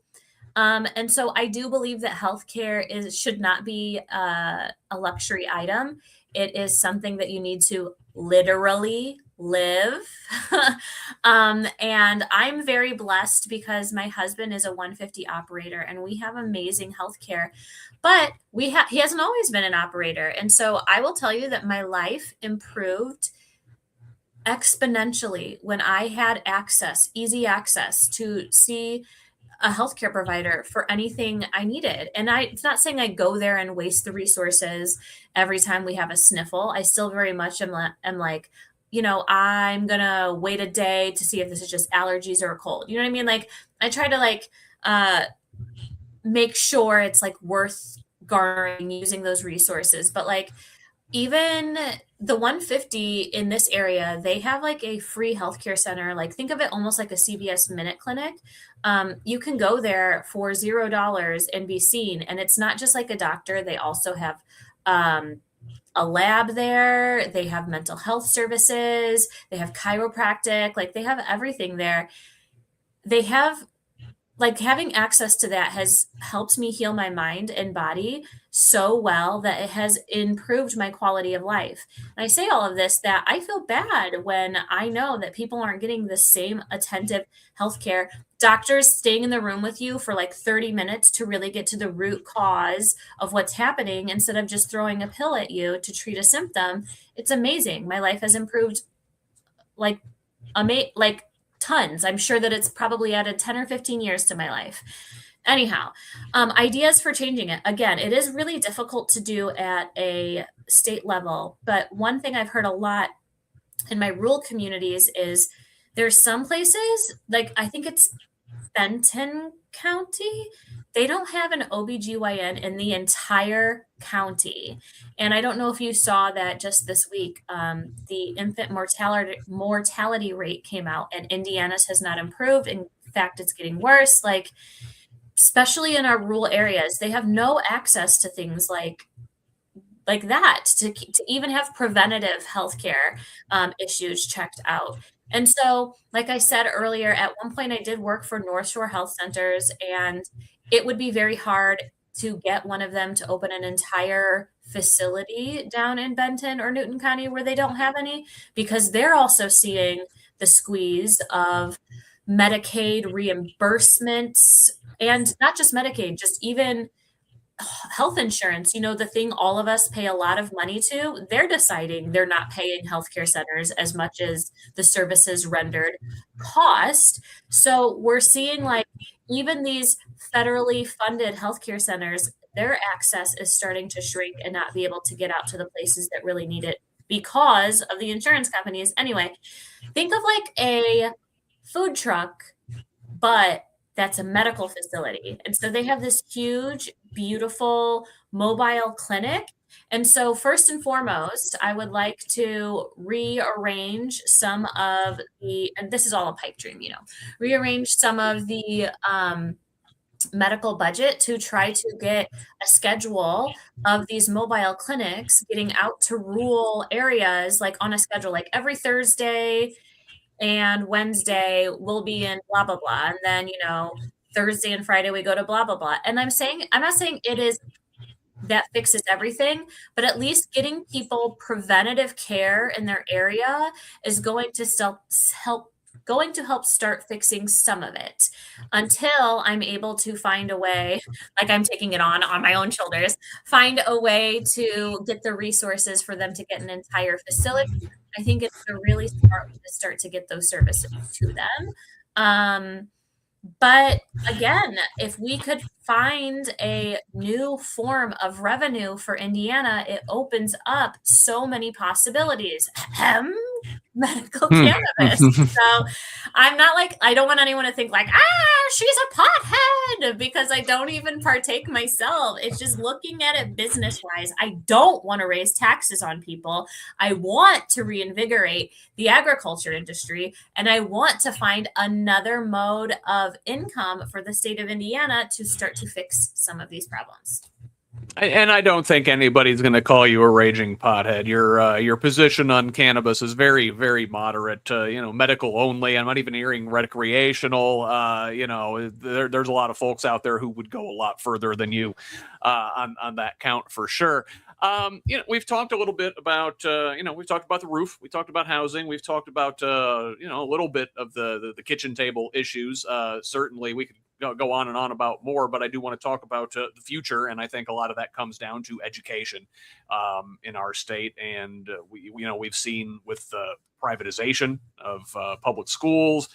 Speaker 2: And so I do believe that healthcare should not be a luxury item. It is something that you need to literally live. And I'm very blessed because my husband is a 150 operator and we have amazing healthcare, but he hasn't always been an operator. And so I will tell you that my life improved exponentially when I had easy access to see a healthcare provider for anything I needed. And it's not saying I go there and waste the resources every time we have a sniffle. I still very much am like, I'm going to wait a day to see if this is just allergies or a cold. You know what I mean? Like I try to make sure it's like worth garnering using those resources. But like even the 150 in this area, they have like a free healthcare center. Like think of it almost like a CVS Minute Clinic. You can go there for $0 and be seen. And it's not just like a doctor. They also have a lab there. They have mental health services. They have chiropractic. Like they have everything there. They have like having access to that has helped me heal my mind and body so well that it has improved my quality of life. And I say all of this that I feel bad when I know that people aren't getting the same attentive healthcare. Doctors staying in the room with you for like 30 minutes to really get to the root cause of what's happening instead of just throwing a pill at you to treat a symptom. It's amazing. My life has improved like tons. I'm sure that it's probably added 10 or 15 years to my life. Anyhow, ideas for changing it. Again, it is really difficult to do at a state level, but one thing I've heard a lot in my rural communities is there's some places, like I think it's Benton County, they don't have an OBGYN in the entire county. And I don't know if you saw that just this week, the infant mortality rate came out, and Indiana's has not improved. In fact, it's getting worse. Like, especially in our rural areas, they have no access to things like that to even have preventative healthcare issues checked out. And so, like I said earlier, at one point I did work for North Shore Health Centers, and it would be very hard to get one of them to open an entire facility down in Benton or Newton County where they don't have any, because they're also seeing the squeeze of Medicaid reimbursements, and not just Medicaid, just even health insurance, the thing all of us pay a lot of money to. They're deciding they're not paying healthcare centers as much as the services rendered cost. So we're seeing, like, even these federally funded healthcare centers, their access is starting to shrink and not be able to get out to the places that really need it because of the insurance companies. Anyway, think of like a food truck, but that's a medical facility. And so they have this huge, beautiful mobile clinic. And so, first and foremost, I would like to rearrange some of and this is all a pipe dream, rearrange some of the medical budget to try to get a schedule of these mobile clinics getting out to rural areas, like on a schedule, like every Thursday and Wednesday we'll be in blah, blah, blah. And then, Thursday and Friday we go to blah, blah, blah. And I'm not saying it is that fixes everything, but at least getting people preventative care in their area is going to help start fixing some of it, until I'm able to find a way, like I'm taking it on my own shoulders, find a way to get the resources for them to get an entire facility. I think it's a really smart way to start to get those services to them. But again, if we could find a new form of revenue for Indiana, it opens up so many possibilities. Medical cannabis. So I'm not like, I don't want anyone to think like, she's a pothead, because I don't even partake myself. It's just looking at it business wise. I don't want to raise taxes on people. I want to reinvigorate the agriculture industry, and I want to find another mode of income for the state of Indiana to start to fix some of these problems.
Speaker 1: And I don't think anybody's going to call you a raging pothead. Your position on cannabis is very, very moderate. Medical only. I'm not even hearing recreational. There's a lot of folks out there who would go a lot further than you on that count for sure. We've talked a little bit about, we've talked about the roof. We talked about housing. We've talked about, a little bit of the kitchen table issues. Certainly we could go on and on about more, but I do want to talk about the future. And I think a lot of that comes down to education in our state. And we've seen with the privatization of public schools,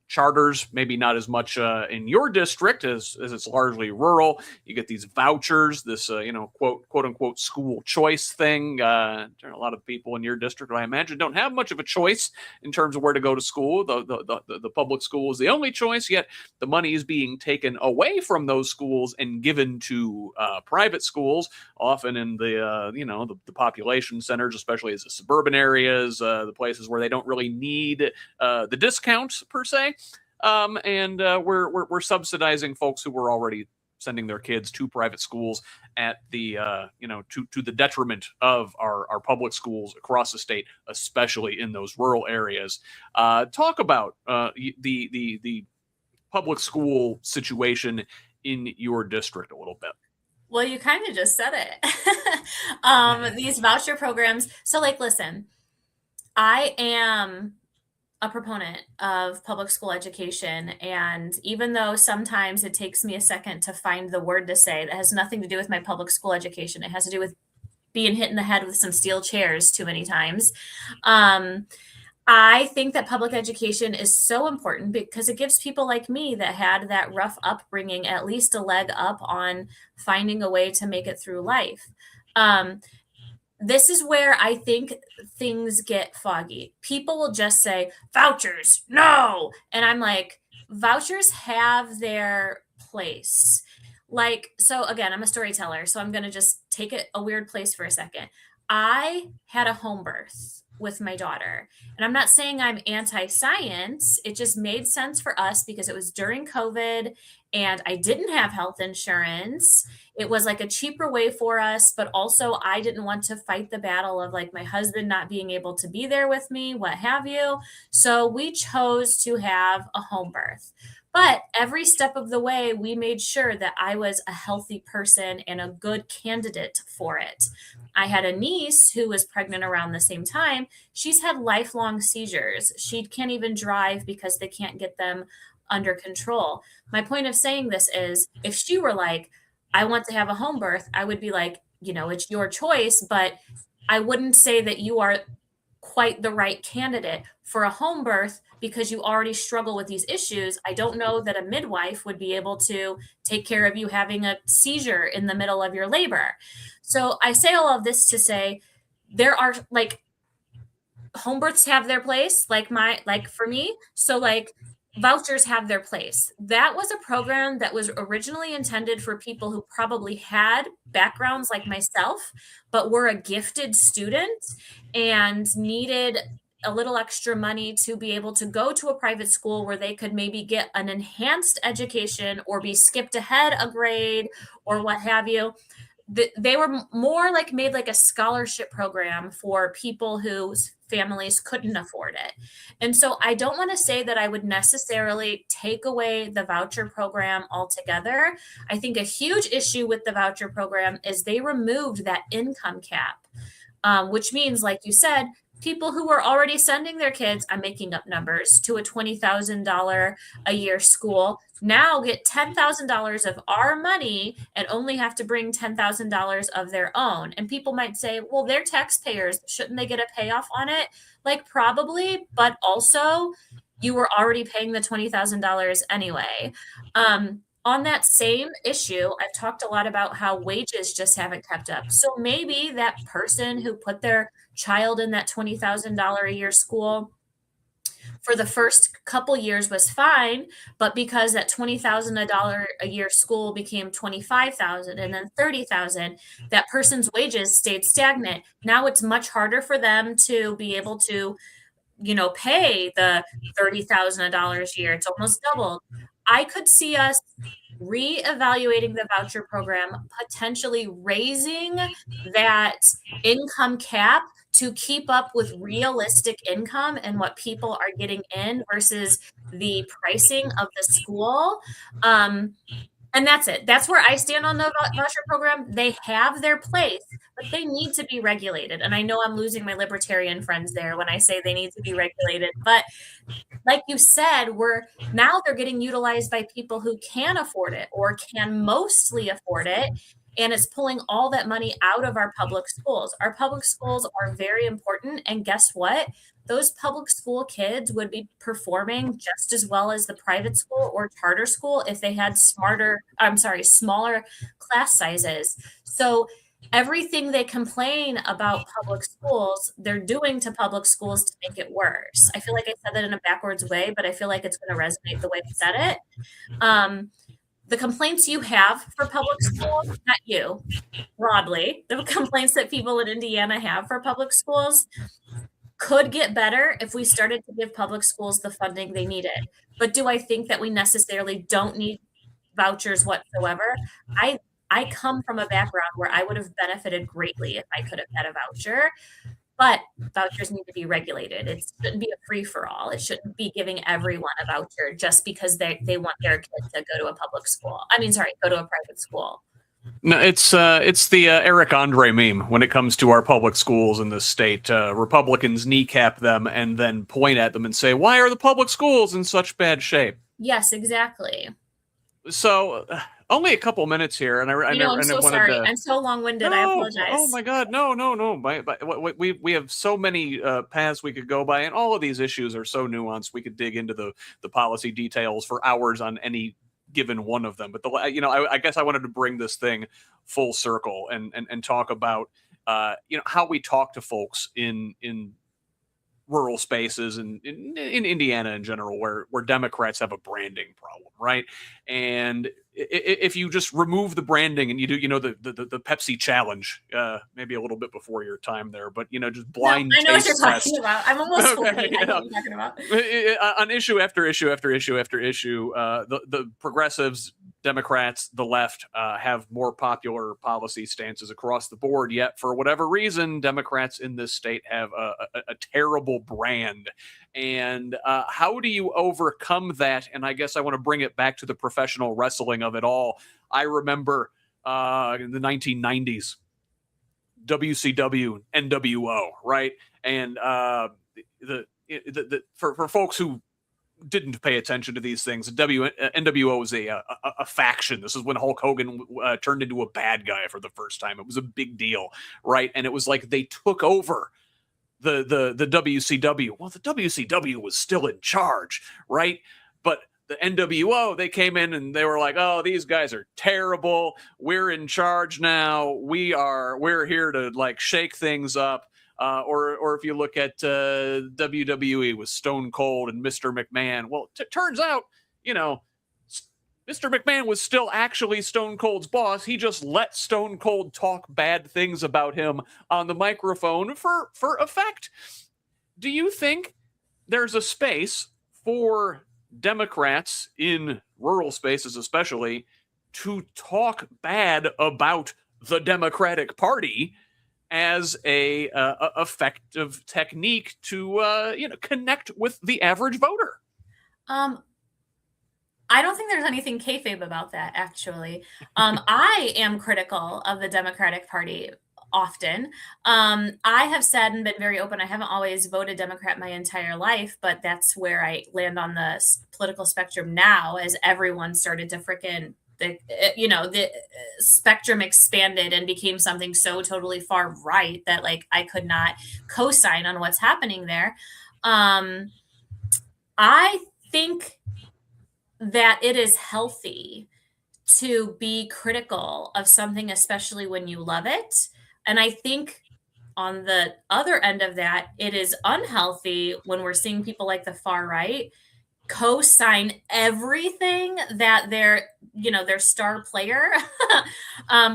Speaker 1: charters, maybe not as much in your district as it's largely rural. You get these vouchers, this quote unquote school choice thing. A lot of people in your district, I imagine, don't have much of a choice in terms of where to go to school. The public school is the only choice, yet the money is being taken away from those schools and given to private schools, often in the population centers, especially as the suburban areas, the places where they don't really need the discounts per se. And we're subsidizing folks who were already sending their kids to private schools at the to the detriment of our public schools across the state, especially in those rural areas. Talk about the public school situation in your district a little bit.
Speaker 2: Well, you kind of just said it. These voucher programs. So, listen, I am a proponent of public school education. And even though sometimes it takes me a second to find the word to say that has nothing to do with my public school education, it has to do with being hit in the head with some steel chairs too many times. I think that public education is so important because it gives people like me that had that rough upbringing at least a leg up on finding a way to make it through life. Um, this is where I think things get foggy. People will just say, vouchers, no. And I'm like, vouchers have their place. Like, so again, I'm a storyteller, so I'm going to just take it a weird place for a second. I had a home birth with my daughter. And I'm not saying I'm anti-science. It just made sense for us because it was during COVID and I didn't have health insurance. It was like a cheaper way for us, but also I didn't want to fight the battle of like my husband not being able to be there with me, what have you. So we chose to have a home birth. But every step of the way, we made sure that I was a healthy person and a good candidate for it. I had a niece who was pregnant around the same time. She's had lifelong seizures. She can't even drive because they can't get them under control. My point of saying this is if she were like, I want to have a home birth, I would be like, it's your choice, but I wouldn't say that you are quite the right candidate for a home birth because you already struggle with these issues. I don't know that a midwife would be able to take care of you having a seizure in the middle of your labor. So I say all of this to say there are like home births have their place, like for me. So like vouchers have their place. That was a program that was originally intended for people who probably had backgrounds like myself, but were a gifted student and needed a little extra money to be able to go to a private school where they could maybe get an enhanced education or be skipped ahead a grade or what have you. They were more like made like a scholarship program for people whose families couldn't afford it. And so I don't want to say that I would necessarily take away the voucher program altogether. I think a huge issue with the voucher program is they removed that income cap, which means, like you said, people who were already sending their kids, I'm making up numbers, to a $20,000 a year school now get $10,000 of our money and only have to bring $10,000 of their own. And people might say, well, they're taxpayers. Shouldn't they get a payoff on it? Like probably, but also you were already paying the $20,000 anyway. On that same issue, I've talked a lot about how wages just haven't kept up. So maybe that person who put their child in that $20,000 a year school for the first couple years was fine, but because that $20,000 a year school became $25,000 and then $30,000, that person's wages stayed stagnant. Now it's much harder for them to be able to, pay the $30,000 a year. It's almost doubled. I could see us reevaluating the voucher program, potentially raising that income cap to keep up with realistic income and what people are getting in versus the pricing of the school. And that's it. That's where I stand on the voucher program. They have their place, but they need to be regulated. And I know I'm losing my libertarian friends there when I say they need to be regulated, but like you said, they're getting utilized by people who can afford it or can mostly afford it. And it's pulling all that money out of our public schools. Our public schools are very important. And guess what? Those public school kids would be performing just as well as the private school or charter school if they had smaller class sizes. So everything they complain about public schools, they're doing to public schools to make it worse. I feel like I said that in a backwards way, but I feel like it's going to resonate the way I said it. The complaints you have for public schools, not you, broadly, the complaints that people in Indiana have for public schools could get better if we started to give public schools the funding they needed. But do I think that we necessarily don't need vouchers whatsoever? I come from a background where I would have benefited greatly if I could have had a voucher, but vouchers need to be regulated. It shouldn't be a free-for-all. It shouldn't be giving everyone a voucher just because they want their kid to go to a public school. Go to a private school.
Speaker 1: No, it's the Eric Andre meme when it comes to our public schools in this state. Republicans kneecap them and then point at them and say, why are the public schools in such bad shape?
Speaker 2: Yes, exactly.
Speaker 1: So Only a couple minutes here, and I
Speaker 2: I'm so
Speaker 1: wanted
Speaker 2: sorry.
Speaker 1: to.
Speaker 2: I'm so long-winded. I
Speaker 1: No,
Speaker 2: apologize.
Speaker 1: oh my God, no. We have so many paths we could go by, and all of these issues are so nuanced. We could dig into the policy details for hours on any given one of them. But I guess I wanted to bring this thing full circle and talk about how we talk to folks in rural spaces and in Indiana in general, where Democrats have a branding problem, right? And if you just remove the branding and you do, the Pepsi challenge, maybe a little bit before your time there, but just blind
Speaker 2: I know what you're
Speaker 1: taste
Speaker 2: talking
Speaker 1: test.
Speaker 2: about. I'm almost 40.
Speaker 1: Okay,
Speaker 2: I know what you're talking about.
Speaker 1: On issue after issue after issue after issue, the progressives, Democrats, the left have more popular policy stances across the board. Yet, for whatever reason, Democrats in this state have a terrible brand. And how do you overcome that? And I guess I want to bring it back to the professional wrestling of it all. I remember in the 1990s, WCW, NWO, right? And for folks who didn't pay attention to these things, NWO was a faction. This is when Hulk Hogan turned into a bad guy for the first time. It was a big deal, right? And it was like they took over the WCW. Well, the WCW was still in charge, right? But the NWO, they came in and they were like, "Oh, these guys are terrible. We're in charge now. We're here to like shake things up." Or if you look at WWE with Stone Cold and Mr. McMahon, well, turns out, Mr. McMahon was still actually Stone Cold's boss. He just let Stone Cold talk bad things about him on the microphone for effect. Do you think there's a space for Democrats in rural spaces, especially, to talk bad about the Democratic Party as a effective technique to connect with the average voter?
Speaker 2: I don't think there's anything kayfabe about that, actually. I am critical of the Democratic Party often. I have said and been very open. I haven't always voted Democrat my entire life, but that's where I land on the political spectrum now, as everyone started to the spectrum expanded and became something so totally far right that like I could not co-sign on what's happening there. I think that it is healthy to be critical of something, especially when you love it. And I think on the other end of that, it is unhealthy when we're seeing people like the far right co-sign everything that their star player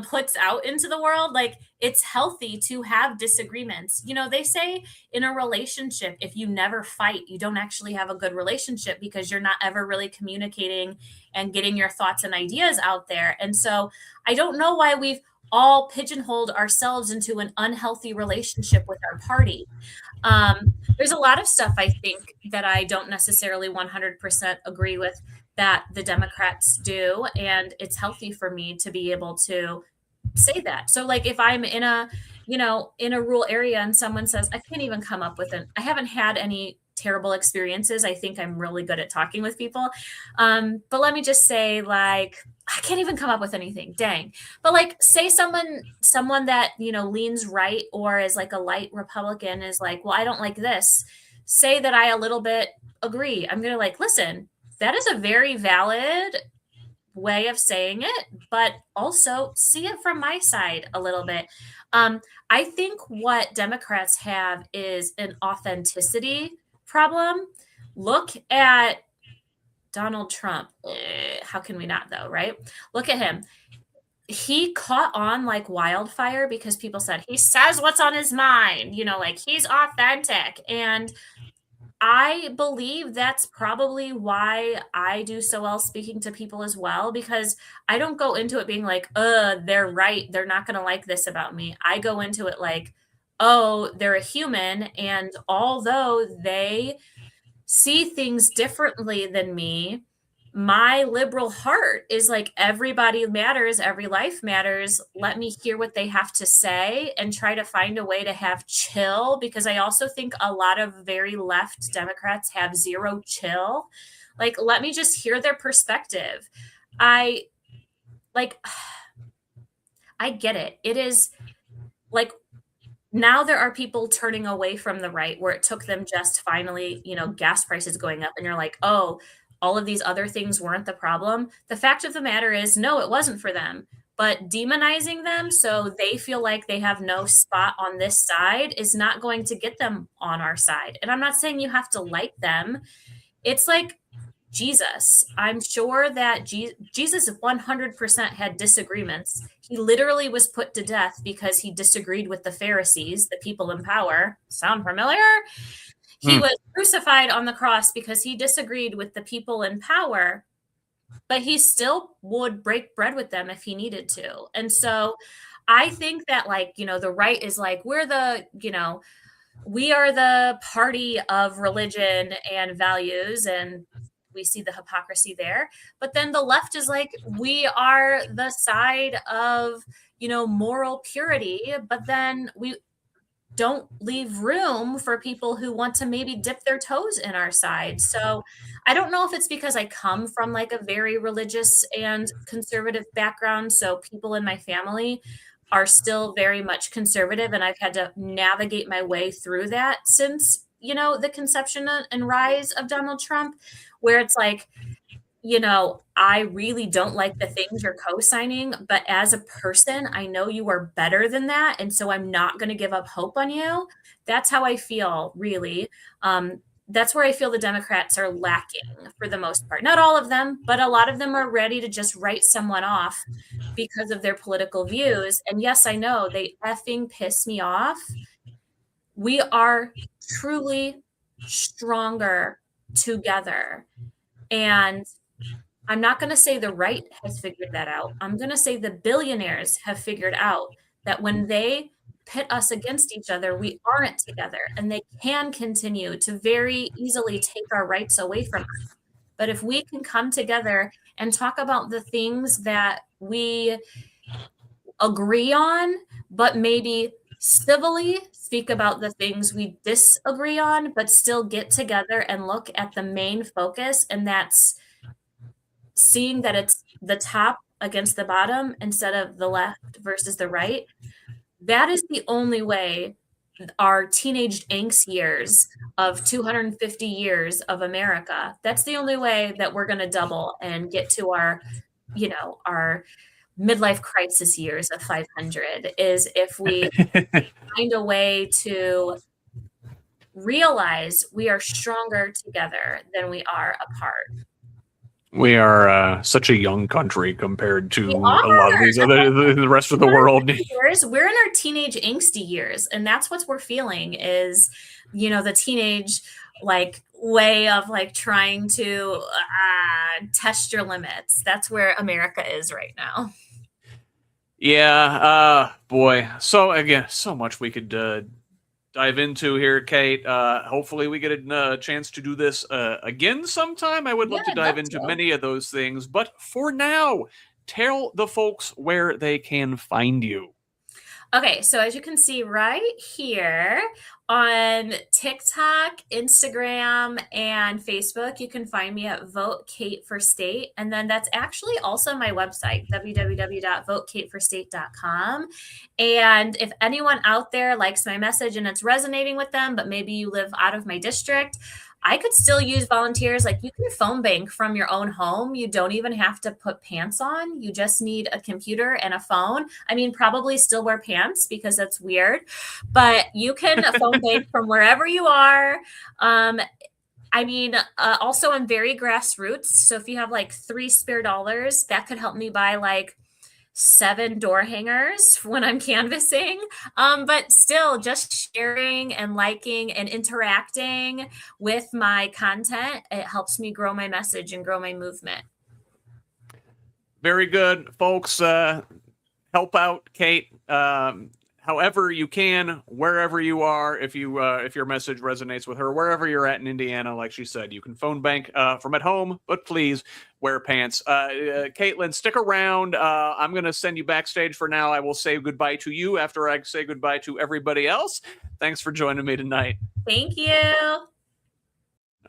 Speaker 2: puts out into the world. Like, it's healthy to have disagreements. They say in a relationship, if you never fight, you don't actually have a good relationship, because you're not ever really communicating and getting your thoughts and ideas out there. And so I don't know why we've all pigeonholed ourselves into an unhealthy relationship with our party. There's a lot of stuff, I think, that I don't necessarily 100% agree with that the Democrats do. And it's healthy for me to be able to say that. So like if I'm in a rural area and someone says, I can't even come up with I haven't had any terrible experiences. I think I'm really good at talking with people. But let me just say, like, I can't even come up with anything. Dang. But like, say someone that, leans right or is like a light Republican is like, well, I don't like this. Say that I a little bit agree. I'm going to like, listen, that is a very valid way of saying it, but also see it from my side a little bit. I think what Democrats have is an authenticity problem. Look at Donald Trump. How can we not, though, right? Look at him. He caught on like wildfire because people said he says what's on his mind, like he's authentic. And I believe that's probably why I do so well speaking to people as well, because I don't go into it being like, they're right, they're not going to like this about me. I go into it like, oh, they're a human. And although they see things differently than me, my liberal heart is like, everybody matters, every life matters. Let me hear what they have to say and try to find a way to have chill, because I also think a lot of very left Democrats have zero chill. Like, let me just hear their perspective. I like, I get it. It is like, now there are people turning away from the right where it took them just finally, gas prices going up, and you're like, oh, all of these other things weren't the problem. The fact of the matter is, no, it wasn't for them. But demonizing them so they feel like they have no spot on this side is not going to get them on our side. And I'm not saying you have to like them. It's like Jesus. I'm sure that Jesus 100% had disagreements. He literally was put to death because he disagreed with the Pharisees, the people in power. Sound familiar? He was crucified on the cross because he disagreed with the people in power, but he still would break bread with them if he needed to. And so I think that, the right is like, we are the party of religion and values, and we see the hypocrisy there. But then the left is like, we are the side of, moral purity, but then we don't leave room for people who want to maybe dip their toes in our side. So I don't know if it's because I come from like a very religious and conservative background. So people in my family are still very much conservative, and I've had to navigate my way through that since, the conception and rise of Donald Trump, where it's like, I really don't like the things you're co-signing, but as a person, I know you are better than that. And so I'm not going to give up hope on you. That's how I feel, really. That's where I feel the Democrats are lacking for the most part. Not all of them, but a lot of them are ready to just write someone off because of their political views. And yes, I know they effing piss me off. We are truly stronger together. And I'm not going to say the right has figured that out. I'm going to say the billionaires have figured out that when they pit us against each other, we aren't together, and they can continue to very easily take our rights away from us. But if we can come together and talk about the things that we agree on, but maybe civilly speak about the things we disagree on, but still get together and look at the main focus, and that's seeing that it's the top against the bottom instead of the left versus the right. That is the only way our teenage angst years of 250 years of America, that's the only way that we're going to double and get to our midlife crisis years of 500, is if we find a way to realize we are stronger together than we are apart.
Speaker 1: We are such a young country compared to a lot of these the rest of the world.
Speaker 2: We're in our teenage angsty years, and that's what we're feeling is, the teenage way of trying to test your limits. That's where America is right now.
Speaker 1: Yeah, boy. So again, so much we could dive into here, Kate. Hopefully we get a chance to do this again sometime. I would love to dive into many of those things. But for now, tell the folks where they can find you.
Speaker 2: Okay, so as you can see right here on TikTok, Instagram, and Facebook, you can find me at Vote Kate for State. And then that's actually also my website, www.votekateforstate.com. And if anyone out there likes my message and it's resonating with them, but maybe you live out of my district, I could still use volunteers. You can phone bank from your own home. You don't even have to put pants on. You just need a computer and a phone. I mean, probably still wear pants because that's weird, but you can phone bank from wherever you are. Also I'm very grassroots. So if you have $3 spare, that could help me buy 7 door hangers when I'm canvassing. But still just sharing and liking and interacting with my content, it helps me grow my message and grow my movement.
Speaker 1: Very good, folks. Help out Kate however you can, wherever you are. If your message resonates with her, wherever you're at in Indiana, like she said, you can phone bank from at home, but please wear pants. Kate-Lynn, stick around. I'm going to send you backstage for now. I will say goodbye to you after I say goodbye to everybody else. Thanks for joining me tonight.
Speaker 2: Thank you.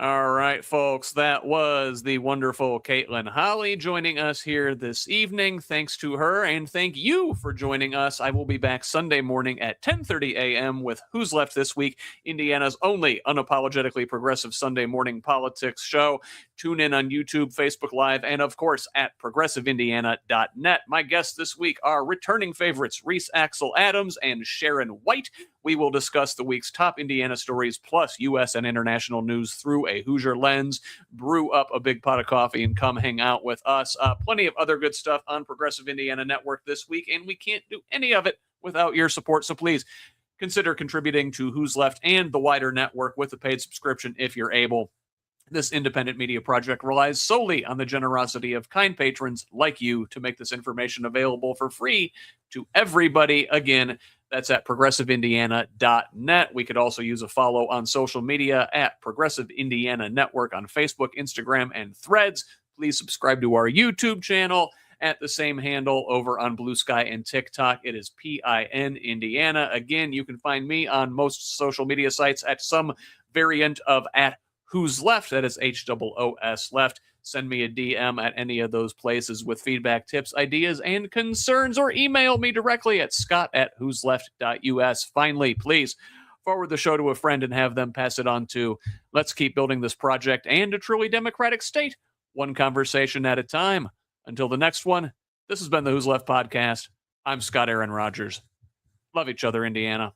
Speaker 1: All right, folks, that was the wonderful Kate-Lynn Holley joining us here this evening. Thanks to her, and thank you for joining us. I will be back Sunday morning at 10:30 a.m. with Who's Left This Week, Indiana's only unapologetically progressive Sunday morning politics show. Tune in on YouTube, Facebook Live, and of course at progressiveindiana.net. My guests this week are returning favorites Reese Axel Adams and Sharon White. We will discuss the week's top Indiana stories plus U.S. and international news through a Hoosier lens. Brew up a big pot of coffee and come hang out with us. Plenty of other good stuff on Progressive Indiana Network this week, and we can't do any of it without your support. So please consider contributing to Who's Left and the wider network with a paid subscription if you're able. This independent media project relies solely on the generosity of kind patrons like you to make this information available for free to everybody. Again, that's at progressiveindiana.net. We could also use a follow on social media at Progressive Indiana Network on Facebook, Instagram, and Threads. Please subscribe to our YouTube channel at the same handle over on Blue Sky and TikTok. It is PIN Indiana. Again, you can find me on most social media sites at some variant of at Who's Left. That is HOOS Left. Send me a DM at any of those places with feedback, tips, ideas, and concerns, or email me directly at scott@whosleft.us. Finally, please forward the show to a friend and have them pass it on to. Let's keep building this project and a truly democratic state, one conversation at a time. Until the next one, this has been the Who's Left Podcast. I'm Scott Aaron Rogers. Love each other, Indiana.